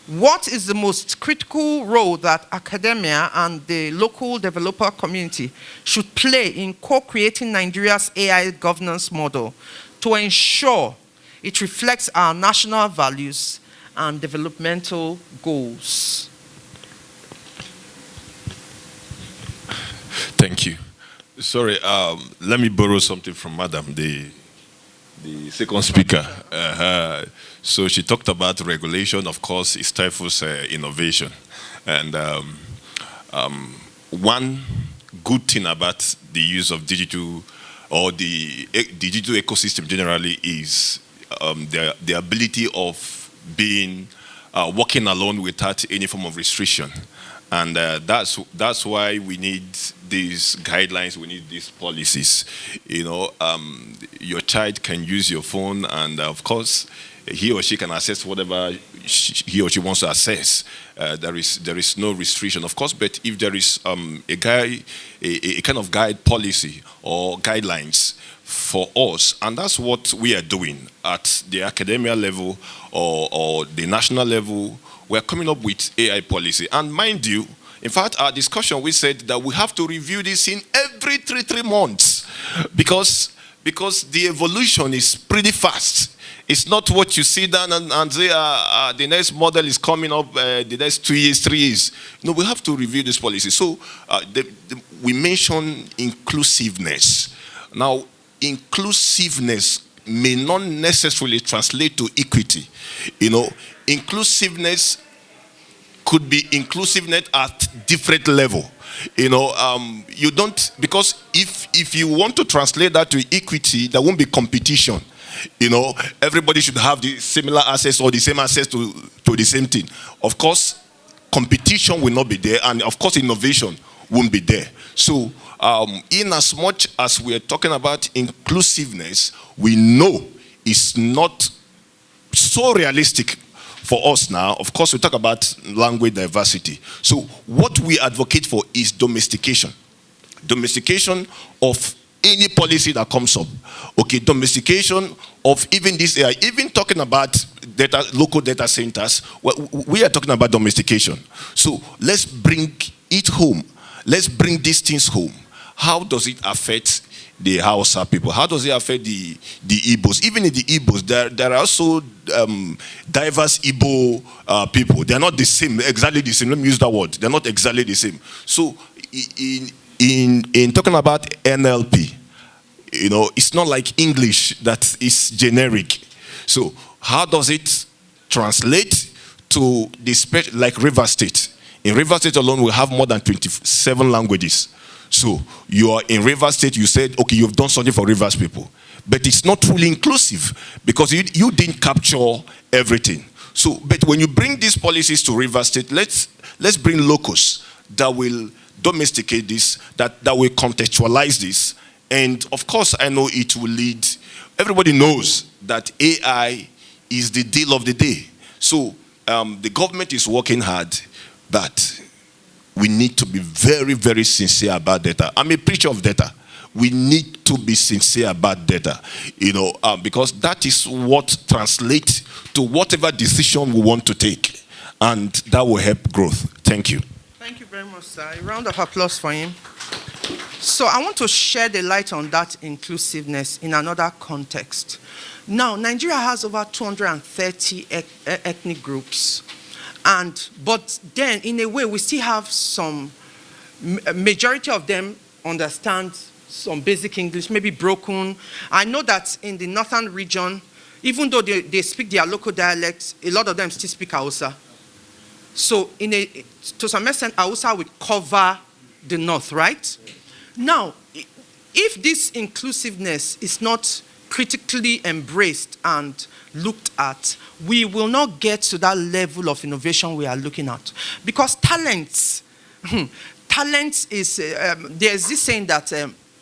what is the most critical role that academia and the local developer community should play in co-creating Nigeria's AI governance model to ensure it reflects our national values and developmental goals? Thank you. Sorry, let me borrow something from Madam, the second speaker. So she talked about regulation. Of course, it stifles innovation. And one good thing about the use of digital, or the digital ecosystem generally, is the ability of being working alone without any form of restriction. And that's why we need these guidelines, we need these policies. You know, your child can use your phone, and of course, he or she can access whatever he or she wants to access. There is no restriction, of course. But if there is a kind of guide policy or guidelines for us, and that's what we are doing at the academia level or the national level. We're coming up with AI policy. And mind you, in fact, our discussion, we said that we have to review this in every three months because the evolution is pretty fast. It's not what you see down and say the next model is coming up the next 2 years, 3 years. No, we have to review this policy. So we mentioned inclusiveness. Now, inclusiveness may not necessarily translate to equity. You know, inclusiveness could be inclusiveness at different level. You know, you don't, because if you want to translate that to equity, there won't be competition. You know, everybody should have the similar access or the same access to the same thing. Of course, competition will not be there, and of course, innovation won't be there. So, in as much as we are talking about inclusiveness, we know it's not so realistic for us now. Of course, we talk about language diversity. So what we advocate for is domestication. Domestication of any policy that comes up. Okay, domestication of even this AI, even talking about data, local data centers, we are talking about domestication. So let's bring it home. Let's bring these things home. How does it affect the Hausa people? How does it affect the Igbos? Even in the Igbos, there are also diverse Igbo people. They're not the same, exactly the same. Let me use that word. They're not exactly the same. So in talking about NLP, you know, it's not like English that is generic. So how does it translate to the like River State? In River State alone, we have more than 27 languages. So you are in River State, you said, okay, you've done something for Rivers people. But it's not truly inclusive because you didn't capture everything. So, but when you bring these policies to River State, let's bring locals that will domesticate this, that will contextualize this. And of course, I know it will lead, everybody knows that AI is the deal of the day. So the government is working hard, but we need to be very, very sincere about data. I'm a preacher of data. We need to be sincere about data, you know, because that is what translates to whatever decision we want to take, and that will help growth. Thank you. Thank you very much, sir. A round of applause for him. So I want to shed the light on that inclusiveness in another context. Now, Nigeria has over 230 ethnic groups. But then, in a way, we still have some, majority of them understand some basic English, maybe broken. I know that in the northern region, even though they speak their local dialects, a lot of them still speak Hausa. So to some extent, Hausa will cover the north, right? Now, if this inclusiveness is not critically embraced and looked at, we will not get to that level of innovation we are looking at. Because talent is, there's this saying that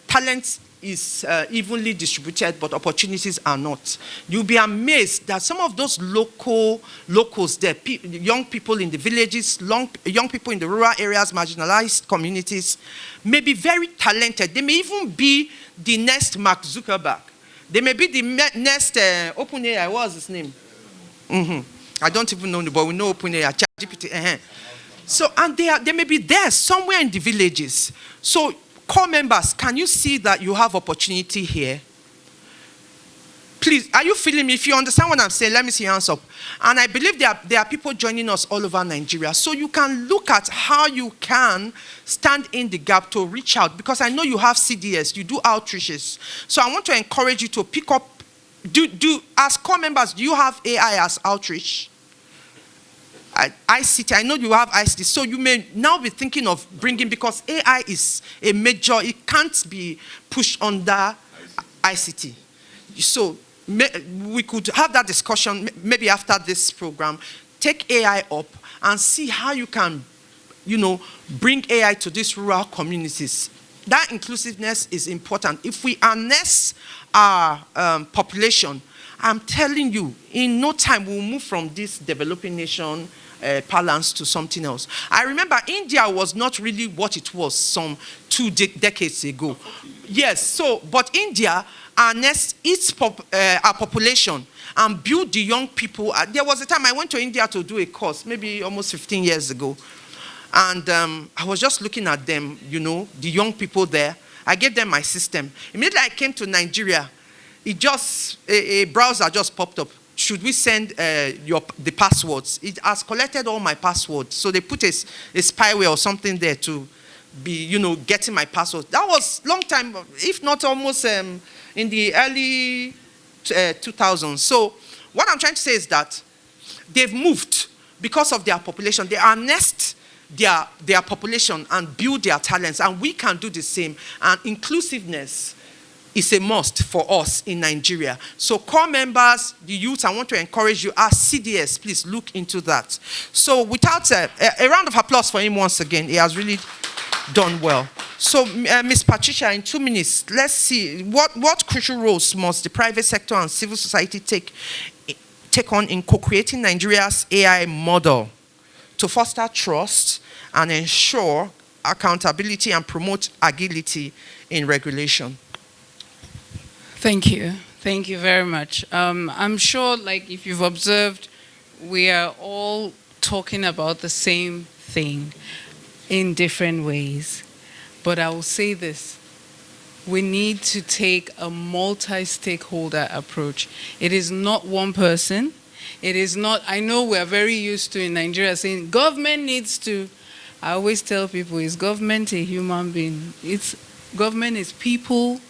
talent is evenly distributed, but opportunities are not. You'll be amazed that some of those locals there, young people in the villages, young people in the rural areas, marginalized communities, may be very talented. They may even be the next Mark Zuckerberg. They may be the next OpenAI. What was his name? I don't even know, but we know OpenAI, ChatGPT. So, and they may be there somewhere in the villages. So, core members, can you see that you have opportunity here? Please, are you feeling me? If you understand what I'm saying, let me see your hands up. And I believe there are people joining us all over Nigeria. So you can look at how you can stand in the gap to reach out. Because I know you have CDS, you do outreaches. So I want to encourage you to pick up, as core members, do you have AI as outreach? ICT, I know you have ICT, so you may now be thinking of bringing, because AI is a major, it can't be pushed under ICT. So we could have that discussion maybe after this program, take AI up and see how you can, bring AI to these rural communities. That inclusiveness is important. If we harness our population, I'm telling you, in no time we'll move from this developing nation balance to something else. I remember India was not really what it was some 2 decades ago. Yes, so, but India harnessed our population and built the young people. There was a time I went to India to do a course, maybe almost 15 years ago. And I was just looking at them, the young people there. I gave them my system. Immediately I came to Nigeria, a browser just popped up. Should we send the passwords? It has collected all my passwords. So they put a spyware or something there to be, getting my passwords. That was long time, if not almost in the early 2000s. So what I'm trying to say is that they've moved because of their population. They harnessed their population and build their talents. And we can do the same. And inclusiveness is a must for us in Nigeria. So core members, the youth, I want to encourage you, as CDS, please look into that. So without a round of applause for him once again, he has really done well. So Ms. Patricia, in 2 minutes, let's see, what crucial roles must the private sector and civil society take on in co-creating Nigeria's AI model to foster trust and ensure accountability and promote agility in regulation? Thank you. Thank you very much. I'm sure, like, if you've observed, we are all talking about the same thing in different ways. But I will say this. We need to take a multi-stakeholder approach. It is not one person. It is not, I know we're very used to in Nigeria saying government needs to. I always tell people, is government a human being? Government is people,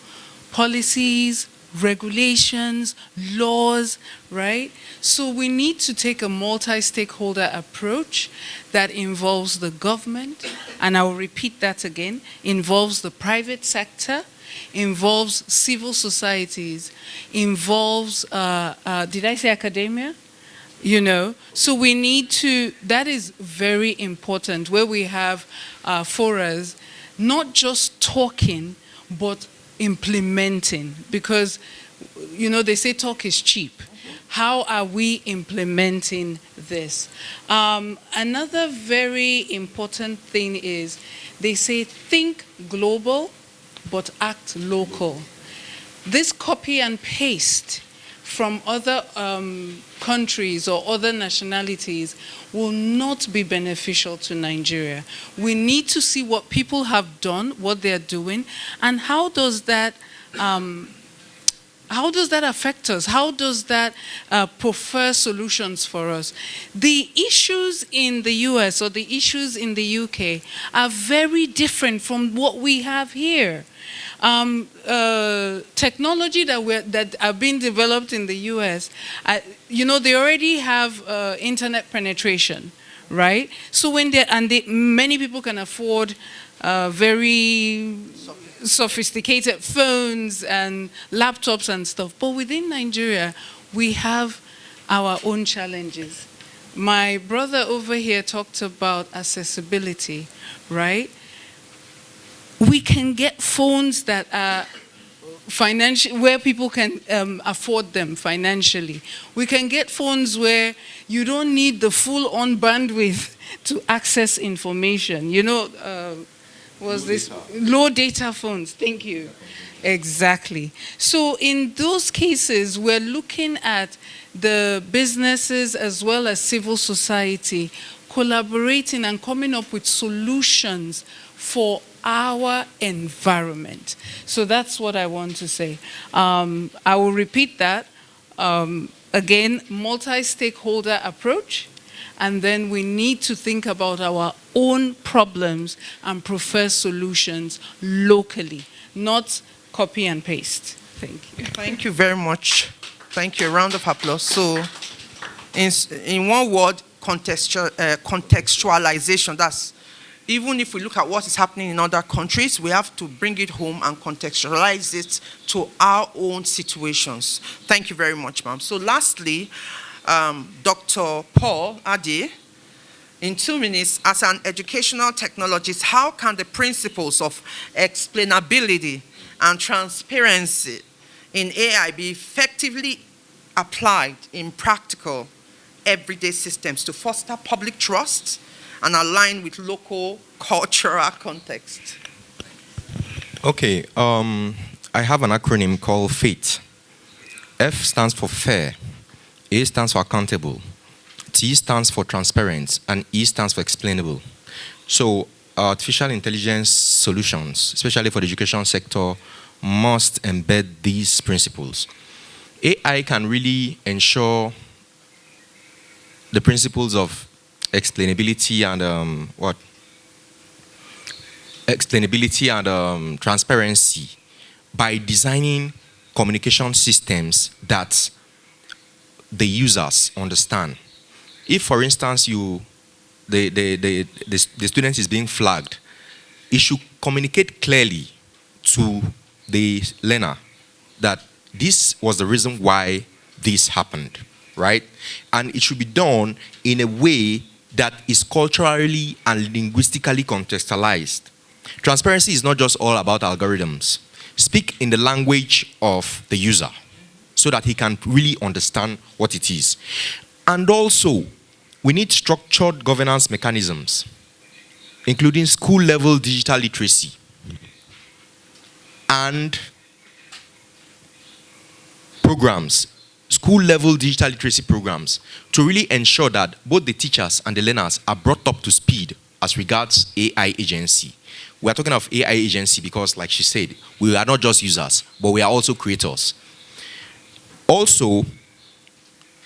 policies, regulations, laws, right? So we need to take a multi-stakeholder approach that involves the government, and I will repeat that again, involves the private sector, involves civil societies, involves, did I say academia? You know, so we need to, that is very important, where we have forums, not just talking, but implementing. Because, you know, they say talk is cheap. How are we implementing this? Another very important thing is, they say think global, but act local. This copy and paste from other countries or other nationalities will not be beneficial to Nigeria. We need to see what people have done, what they're doing, and how does that affect us? How does that prefer solutions for us? The issues in the US or the issues in the UK are very different from what we have here. Technology that are being developed in the US, you know, they already have internet penetration, right? So when many people can afford very sophisticated phones and laptops and stuff. But within Nigeria, we have our own challenges. My brother over here talked about accessibility, right? We can get phones that are financial, where people can afford them financially. We can get phones where you don't need the full-on bandwidth to access information. You know, low data phones? Thank you. Exactly. So in those cases, we're looking at the businesses as well as civil society collaborating and coming up with solutions for our environment. So that's what I want to say. I will repeat that. Again, multi-stakeholder approach, and then we need to think about our own problems and prefer solutions locally, not copy and paste. Thank you. Thank you very much. Thank you. A round of applause. So, in one word, contextualization. That's, even if we look at what is happening in other countries, we have to bring it home and contextualize it to our own situations. Thank you very much, ma'am. So lastly, Dr. Paul Ade, in 2 minutes, as an educational technologist, how can the principles of explainability and transparency in AI be effectively applied in practical, everyday systems to foster public trust and align with local cultural context? Okay, I have an acronym called FATE. F stands for fair, A stands for accountable, T stands for transparent, and E stands for explainable. So artificial intelligence solutions, especially for the education sector, must embed these principles. AI can really ensure the principles of explainability and transparency by designing communication systems that the users understand. If, for instance, the student is being flagged, it should communicate clearly to the learner that this was the reason why this happened, right? And it should be done in a way that is culturally and linguistically contextualized. Transparency is not just all about algorithms. Speak in the language of the user so that he can really understand what it is. And also, we need structured governance mechanisms, including school-level digital literacy and programs, school-level digital literacy programs, to really ensure that both the teachers and the learners are brought up to speed as regards AI agency. We are talking of AI agency because, like she said, we are not just users, but we are also creators. Also,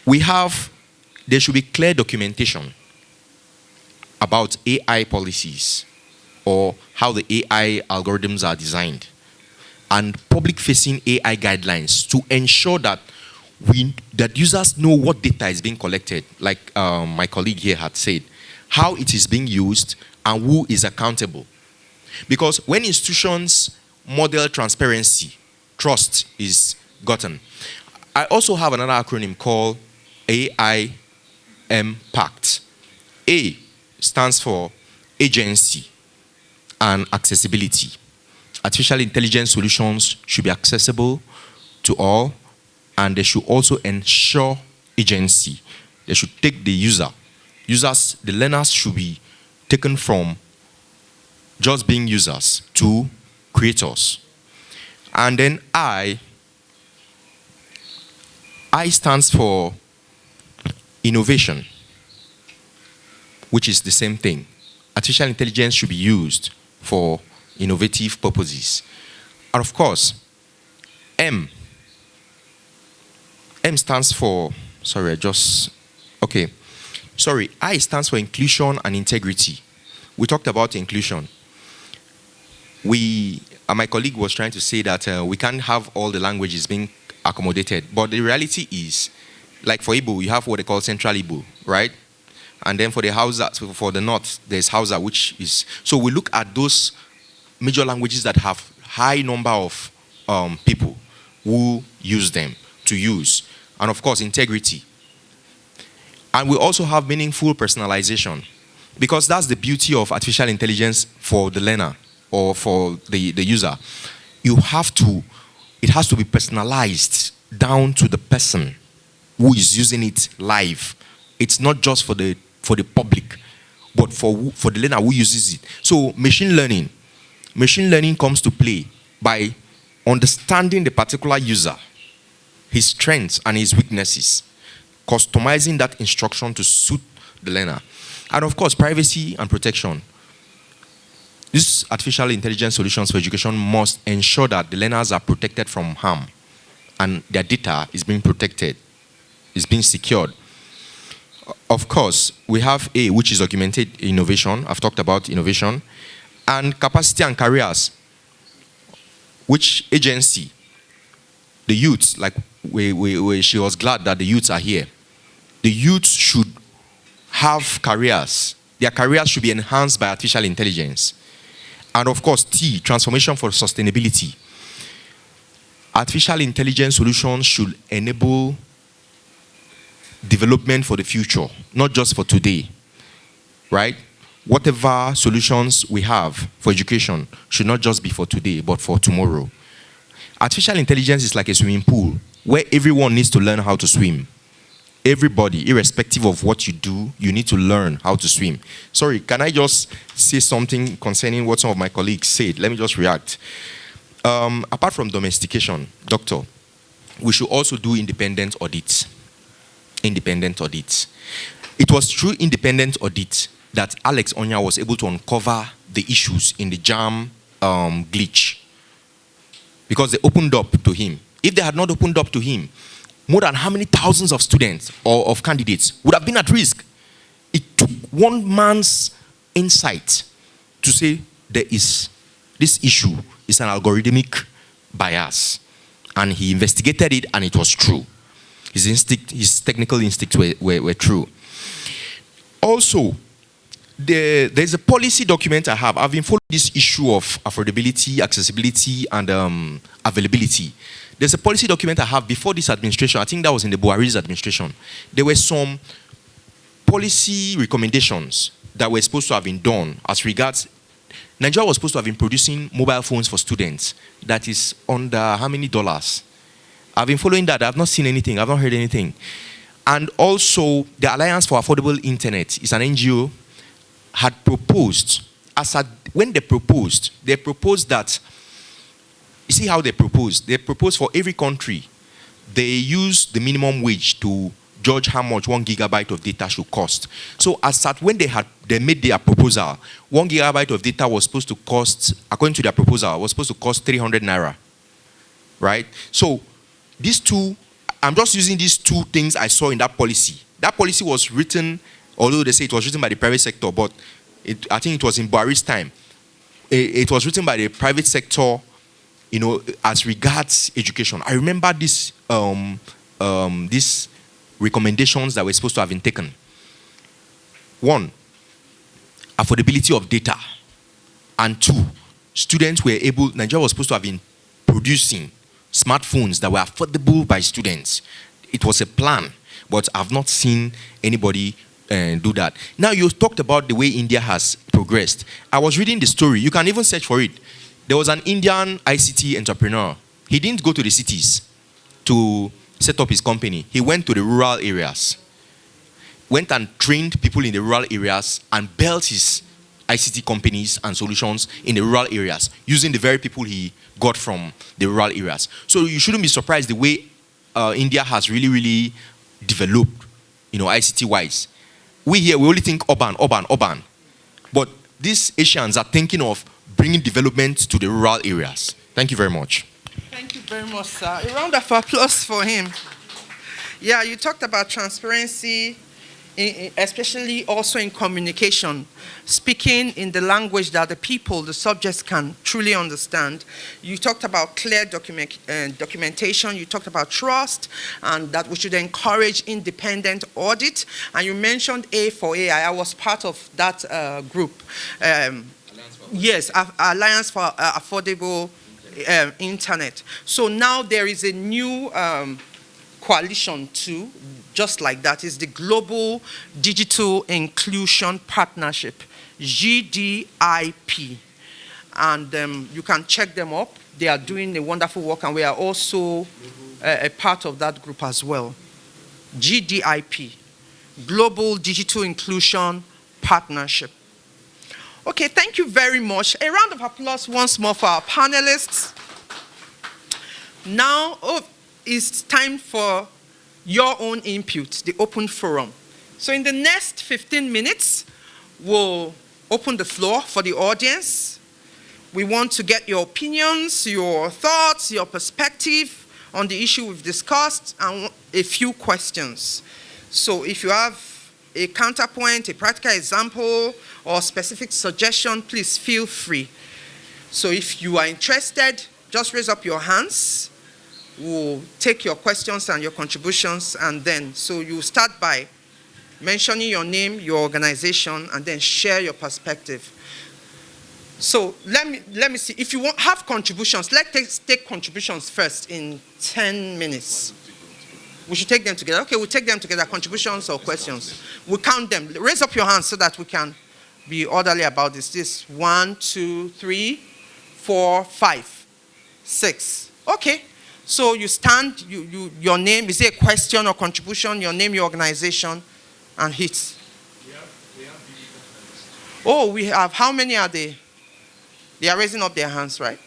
there should be clear documentation about AI policies or how the AI algorithms are designed, and public-facing AI guidelines to ensure that users know what data is being collected, like my colleague here had said, how it is being used, and who is accountable. Because when institutions model transparency, trust is gotten. I also have another acronym called AIM Pact. A stands for agency and accessibility. Artificial intelligence solutions should be accessible to all, and they should also ensure agency. They should take the the learners should be taken from just being users to creators. And then I stands for innovation, which is the same thing. Artificial intelligence should be used for innovative purposes. And of course, M stands for, I stands for inclusion and integrity. We talked about inclusion. My colleague was trying to say that we can't have all the languages being accommodated, but the reality is, like for Igbo, you have what they call Central Igbo, right? And then for the Hausa, for the North, there's Hausa, which is, so we look at those major languages that have high number of people who use them to use. And of course, integrity. And we also have meaningful personalization, because that's the beauty of artificial intelligence for the learner or for the user. It has to be personalized down to the person who is using it live. It's not just for the public, but for the learner who uses it. So machine learning comes to play by understanding the particular user, his strengths and his weaknesses, customizing that instruction to suit the learner. And of course, privacy and protection. These artificial intelligence solutions for education must ensure that the learners are protected from harm and their data is being protected, is being secured. Of course, we have A, which is augmented innovation. I've talked about innovation. And capacity and careers, which agency, the youths, like she was glad that the youths are here. The youths should have careers. Their careers should be enhanced by artificial intelligence. And of course, T, transformation for sustainability. Artificial intelligence solutions should enable development for the future, not just for today, right? Whatever solutions we have for education should not just be for today, but for tomorrow. Artificial intelligence is like a swimming pool where everyone needs to learn how to swim. Everybody, irrespective of what you do, you need to learn how to swim. Sorry, can I just say something concerning what some of my colleagues said? Let me just react. Apart from domestication, doctor, we should also do independent audits. Independent audits. It was through independent audit that Alex Onya was able to uncover the issues in the JAM glitch, because they opened up to him. If they had not opened up to him, more than how many thousands of students or of candidates would have been at risk? It took one man's insight to say this issue is an algorithmic bias, and he investigated it, and it was true. His technical instincts were true. Also, there's a policy document I have. I've been following this issue of affordability, accessibility, and availability. There's a policy document I have before this administration. I think that was in the Buhari's administration. There were some policy recommendations that were supposed to have been done as regards. Nigeria was supposed to have been producing mobile phones for students. That is under how many dollars? I've been following that. I've not seen anything. I've not heard anything. And also, the Alliance for Affordable Internet is an NGO, had proposed, when they proposed that, you see how they proposed? They proposed for every country they use the minimum wage to judge how much 1 gigabyte of data should cost. So as at when they made their proposal, 1 gigabyte of data was supposed to cost, according to their proposal, was supposed to cost 300 naira, right? So these two, I'm just using these two things I saw in that policy. That policy was written, although they say it was written by the private sector, but I think it was in Buhari's time. It was written by the private sector, you know, as regards education. I remember these recommendations that were supposed to have been taken. One, affordability of data. And two, students were able, Nigeria was supposed to have been producing smartphones that were affordable by students. It was a plan, but I've not seen anybody do that. Now, you talked about the way India has progressed. I was reading the story. You can even search for it. There was an Indian ICT entrepreneur. He didn't go to the cities to set up his company. He went to the rural areas, went and trained people in the rural areas and built his ICT companies and solutions in the rural areas using the very people he got from the rural areas. So you shouldn't be surprised the way India has really, really developed, you know, ICT-wise. We here, we only think urban. But these Asians are thinking of bringing development to the rural areas. Thank you very much. Thank you very much, sir. A round of applause for him. Yeah, you talked about transparency, especially also in communication, speaking in the language that the people, the subjects can truly understand. You talked about clear documentation, you talked about trust, and that we should encourage independent audit, and you mentioned A for AI. I was part of that group. Yes, Alliance for Affordable Internet. So now there is a new coalition too, just like that, is the Global Digital Inclusion Partnership, GDIP. And you can check them up. They are doing a wonderful work, and we are also a part of that group as well. GDIP, Global Digital Inclusion Partnership. Okay, thank you very much. A round of applause once more for our panelists. Now, it's time for your own input, the open forum. So in the next 15 minutes, we'll open the floor for the audience. We want to get your opinions, your thoughts, your perspective on the issue we've discussed, and a few questions. So if you have a counterpoint, a practical example, or specific suggestion, please feel free. So if you are interested, just raise up your hands. We'll take your questions and your contributions, and then, so you start by mentioning your name, your organization, and then share your perspective. So let me see. If you have contributions, let's take contributions first in 10 minutes. We should take them together. Okay, we'll take them together, contributions or questions. We'll count them. Raise up your hands so that we can be orderly about this. This 1, 2, 3, 4, 5, 6. Okay. So you stand, your name, is it a question or contribution, your name, your organization, and hit. Oh, we have, how many are they? They are raising up their hands, right?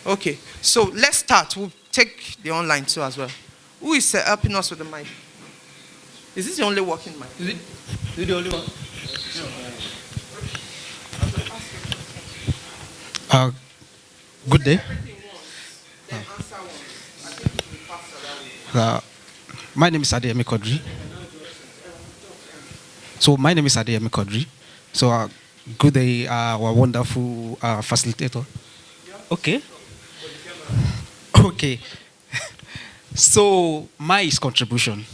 Okay, so let's start. We'll take the online too as well. Who is helping us with the mic? Is this the only working mic? Is it the only one? Good day. My name is Adeyemi Kodri. So good day, our wonderful facilitator. Okay. Okay. So my contribution.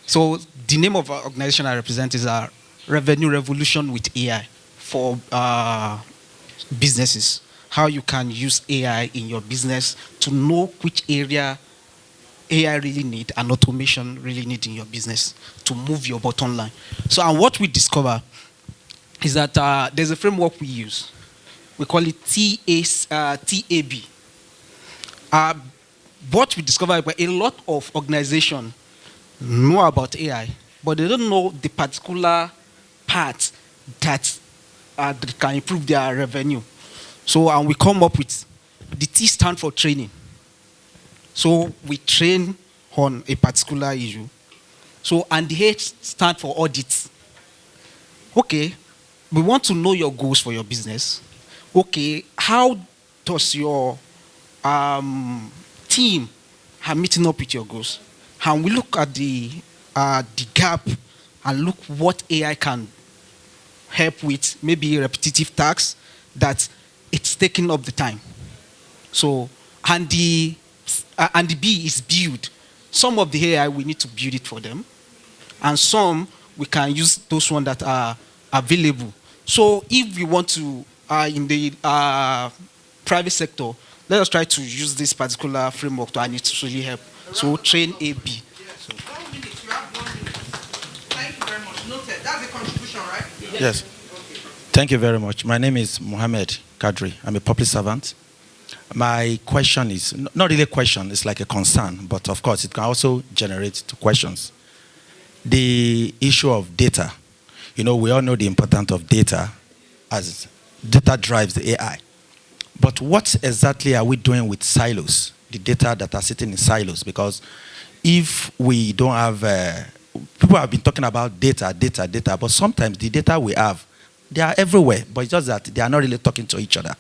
So the name of our organization I represent is Revenue Revolution with AI for businesses. How you can use AI in your business to know which area AI really need and automation really need in your business to move your bottom line. So, and what we discover is that there's a framework we use. We call it TAB. What we discover is that a lot of organizations know about AI, but they don't know the particular part that can improve their revenue. So, and we come up with the T stand for training. So we train on a particular issue. So, and the H stand for audit. Okay, we want to know your goals for your business. Okay, how does your team are meeting up with your goals? And we look at the gap and look what AI can help with, maybe repetitive tasks that it's taking up the time. So, and the B is build. Some of the AI we need to build it for them, and some we can use those ones that are available. So if we want to, in the private sector, let us try to use this particular framework to, and it really help. So train A, B. So. 1 minute, you have 1 minute. Thank you very much. Noted. That's a contribution, right? Yes. Thank you very much. My name is Mohammed Kadri. I'm a public servant. My question is, not really a question, it's like a concern, but of course it can also generate two questions. The issue of data. You know, we all know the importance of data, as data drives the AI. But what exactly are we doing with silos, the data that are sitting in silos? Because if we don't have, people have been talking about data, but sometimes the data we have, they are everywhere, but it's just that they are not really talking to each other.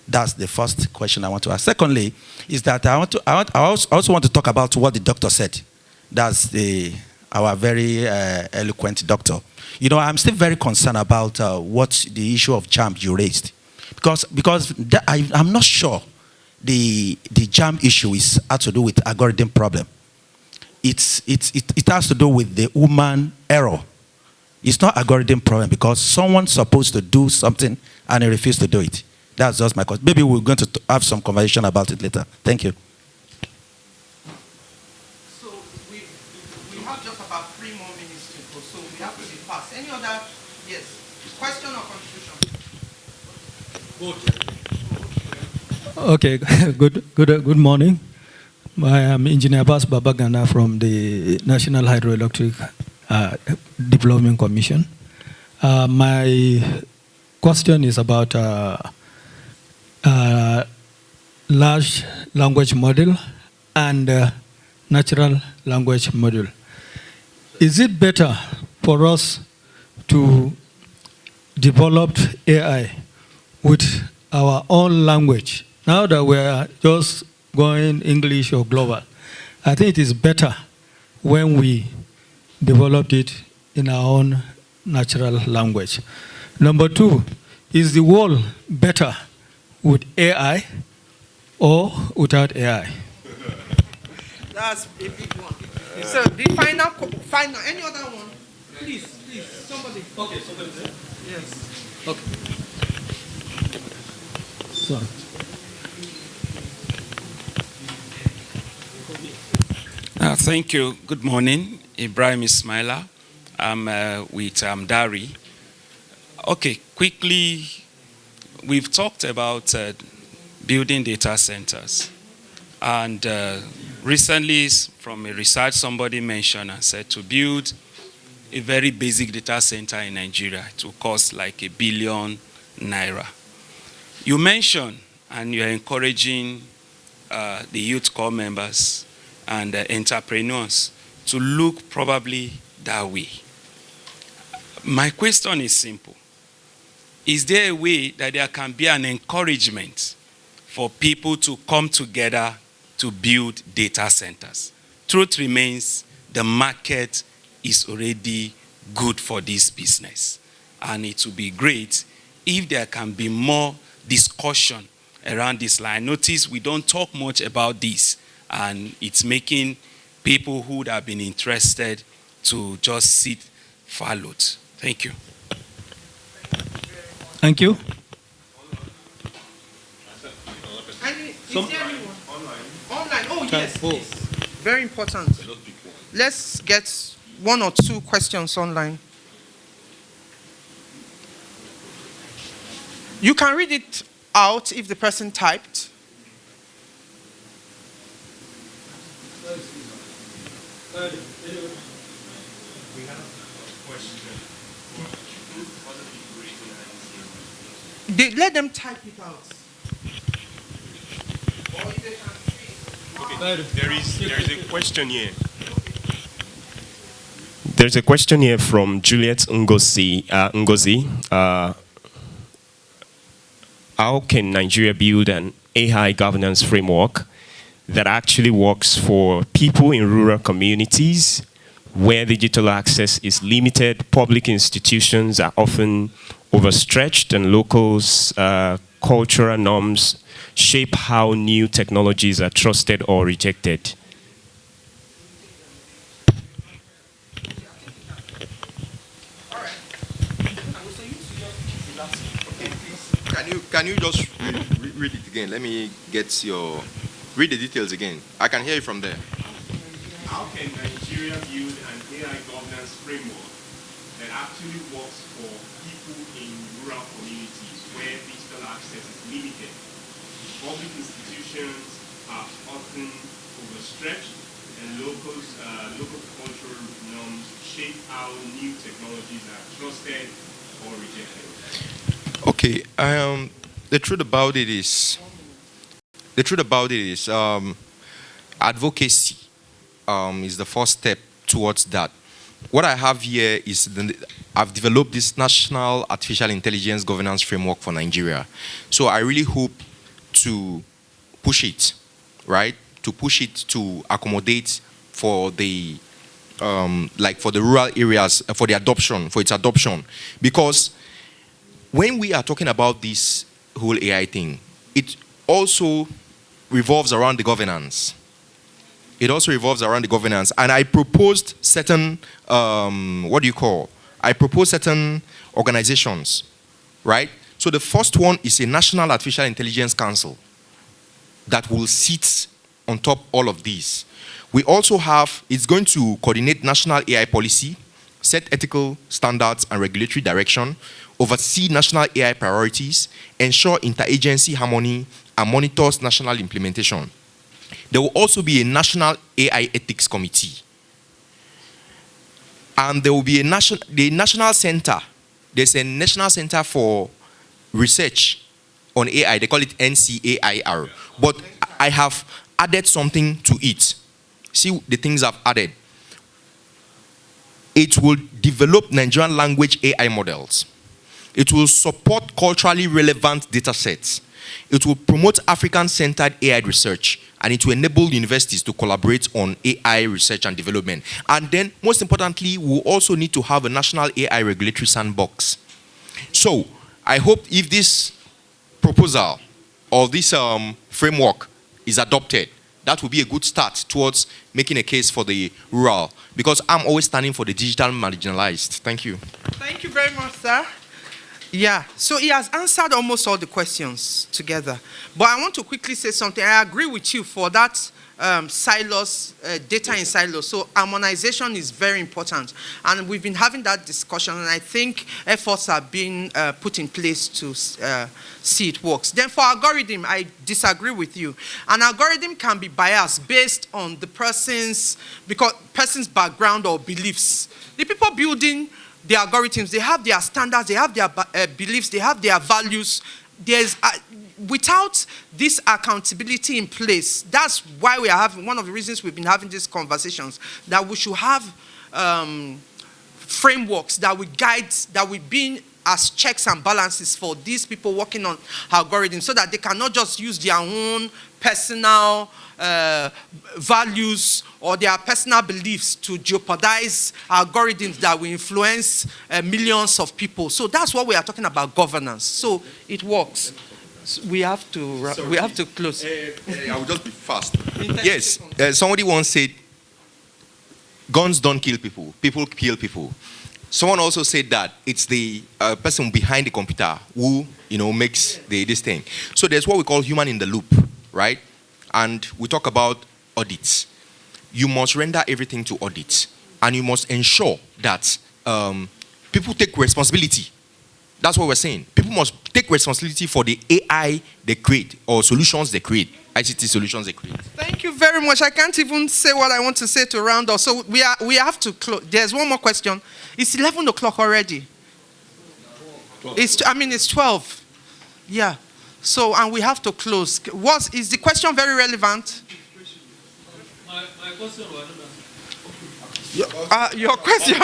That's the first question I want to ask. Secondly, is that I also want to talk about what the doctor said. That's our very eloquent doctor. You know, I'm still very concerned about what the issue of JAM you raised, because I'm not sure the JAM issue has to do with algorithm problem. It has to do with the human error. It's not algorithm problem because someone's supposed to do something and they refuse to do it. That's just my question. Maybe we're going to have some conversation about it later. Thank you. So we have just about 3 more minutes to go, so we have to be fast. Any other, yes, question or contribution? Okay, good morning. I am Engineer Bas Babagana from the National Hydroelectric Development Commission. My question is about large language model and natural language model. Is it better for us to develop AI with our own language now that we are just going English or global? I think it is better when we developed it in our own natural language. Number 2, is the world better with AI or without AI? That's a big one. So the final, any other one? Please, somebody. Okay, somebody. Yes. Okay. Sorry. Thank you. Good morning. Ibrahim Ismaila. I'm with Dari. Okay, quickly, we've talked about building data centers. And recently, from a research, somebody mentioned and said to build a very basic data center in Nigeria, it will cost like ₦1 billion. You mentioned, and you're encouraging the youth corps members and entrepreneurs to look probably that way. My question is simple. Is there a way that there can be an encouragement for people to come together to build data centers? Truth remains, the market is already good for this business. And it would be great if there can be more discussion around this line. Notice we don't talk much about this, and it's making people who would have been interested to just sit followed. Thank you. Thank you. Is there anyone? Online. Oh, yes, please. Very important. Let's get 1 or 2 questions online. You can read it out if the person typed. We have a question. Let them type it out. Or if they can see it. There is a question here. There's a question here from Juliet Ngozi. How can Nigeria build an AI governance framework that actually works for people in rural communities where digital access is limited, public institutions are often overstretched, and locals' cultural norms shape how new technologies are trusted or rejected? Can you just read it again? Let me get read the details again. I can hear you from there. How can Nigeria build an AI governance framework that actually works for people in rural communities where digital access is limited? Public institutions are often overstretched, and local cultural norms shape how new technologies are trusted or rejected. Okay. The truth about it is advocacy is the first step towards that. What I have here is I've developed this National Artificial Intelligence Governance Framework for Nigeria. So I really hope to push it, right? To push it to accommodate for the for the rural areas, for its adoption. Because when we are talking about this whole AI thing, it also revolves around the governance. It also revolves around the governance. And I proposed certain, I proposed certain organizations, right? So the first one is a National Artificial Intelligence Council that will sit on top all of these. We also have, it's going to coordinate national AI policy, set ethical standards and regulatory direction, oversee national AI priorities, ensure interagency harmony, and monitors national implementation. There will also be a National AI Ethics Committee. And there will be the National Center. There's a National Center for Research on AI. They call it NCAIR. But I have added something to it. See the things I've added. It will develop Nigerian language AI models. It will support culturally relevant data sets. It will promote African-centered AI research, and it will enable universities to collaborate on AI research and development. And then, most importantly, we'll also need to have a national AI regulatory sandbox. So, I hope if this proposal or this framework is adopted, that will be a good start towards making a case for the rural, because I'm always standing for the digital marginalized. Thank you. Thank you very much, sir. Yeah, so he has answered almost all the questions together. But I want to quickly say something. I agree with you for that silos, data in silos. So harmonization is very important. And we've been having that discussion, and I think efforts are being put in place to see it works. Then for algorithm, I disagree with you. An algorithm can be biased based on the person's background or beliefs. The people building the algorithms, they have their standards, they have their beliefs, they have their values. Without this accountability in place, that's why we are having, one of the reasons we've been having these conversations, that we should have frameworks that will guide, that will be as checks and balances for these people working on algorithms, so that they cannot just use their own personal values or their personal beliefs to jeopardize algorithms that will influence millions of people. So that's what we are talking about, governance. So it works. So we have to close. I will just be fast. Yes, somebody once said, guns don't kill people, people kill people. Someone also said that it's the person behind the computer who makes this thing. So there's what we call human in the loop, right? And we talk about audits. You must render everything to audit, and you must ensure that people take responsibility. That's what we're saying. People must take responsibility for the AI they create, or solutions they create, ICT solutions they create. Thank you very much. I can't even say what I want to say to round off. So we have to close. There's one more question. It's 11 o'clock already. 12. It's 12. Yeah. So, and we have to close. Is the question very relevant? My question was your question.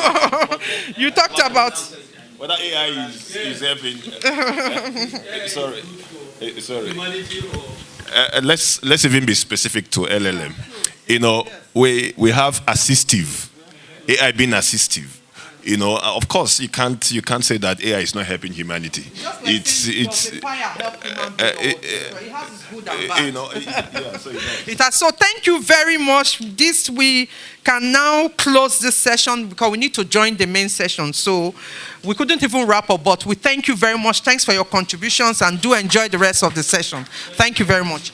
You talked about whether AI is helping. Sorry. humanity or Let's even be specific to LLM. You know, we have assistive, AI being assistive. You know, of course, you can't say that AI is not helping humanity. It's fire help human being, it has its good and bad. you know, yeah. So It has. So thank you very much. We can now close this session because we need to join the main session. So we couldn't even wrap up, but we thank you very much. Thanks for your contributions and do enjoy the rest of the session. Thank you very much.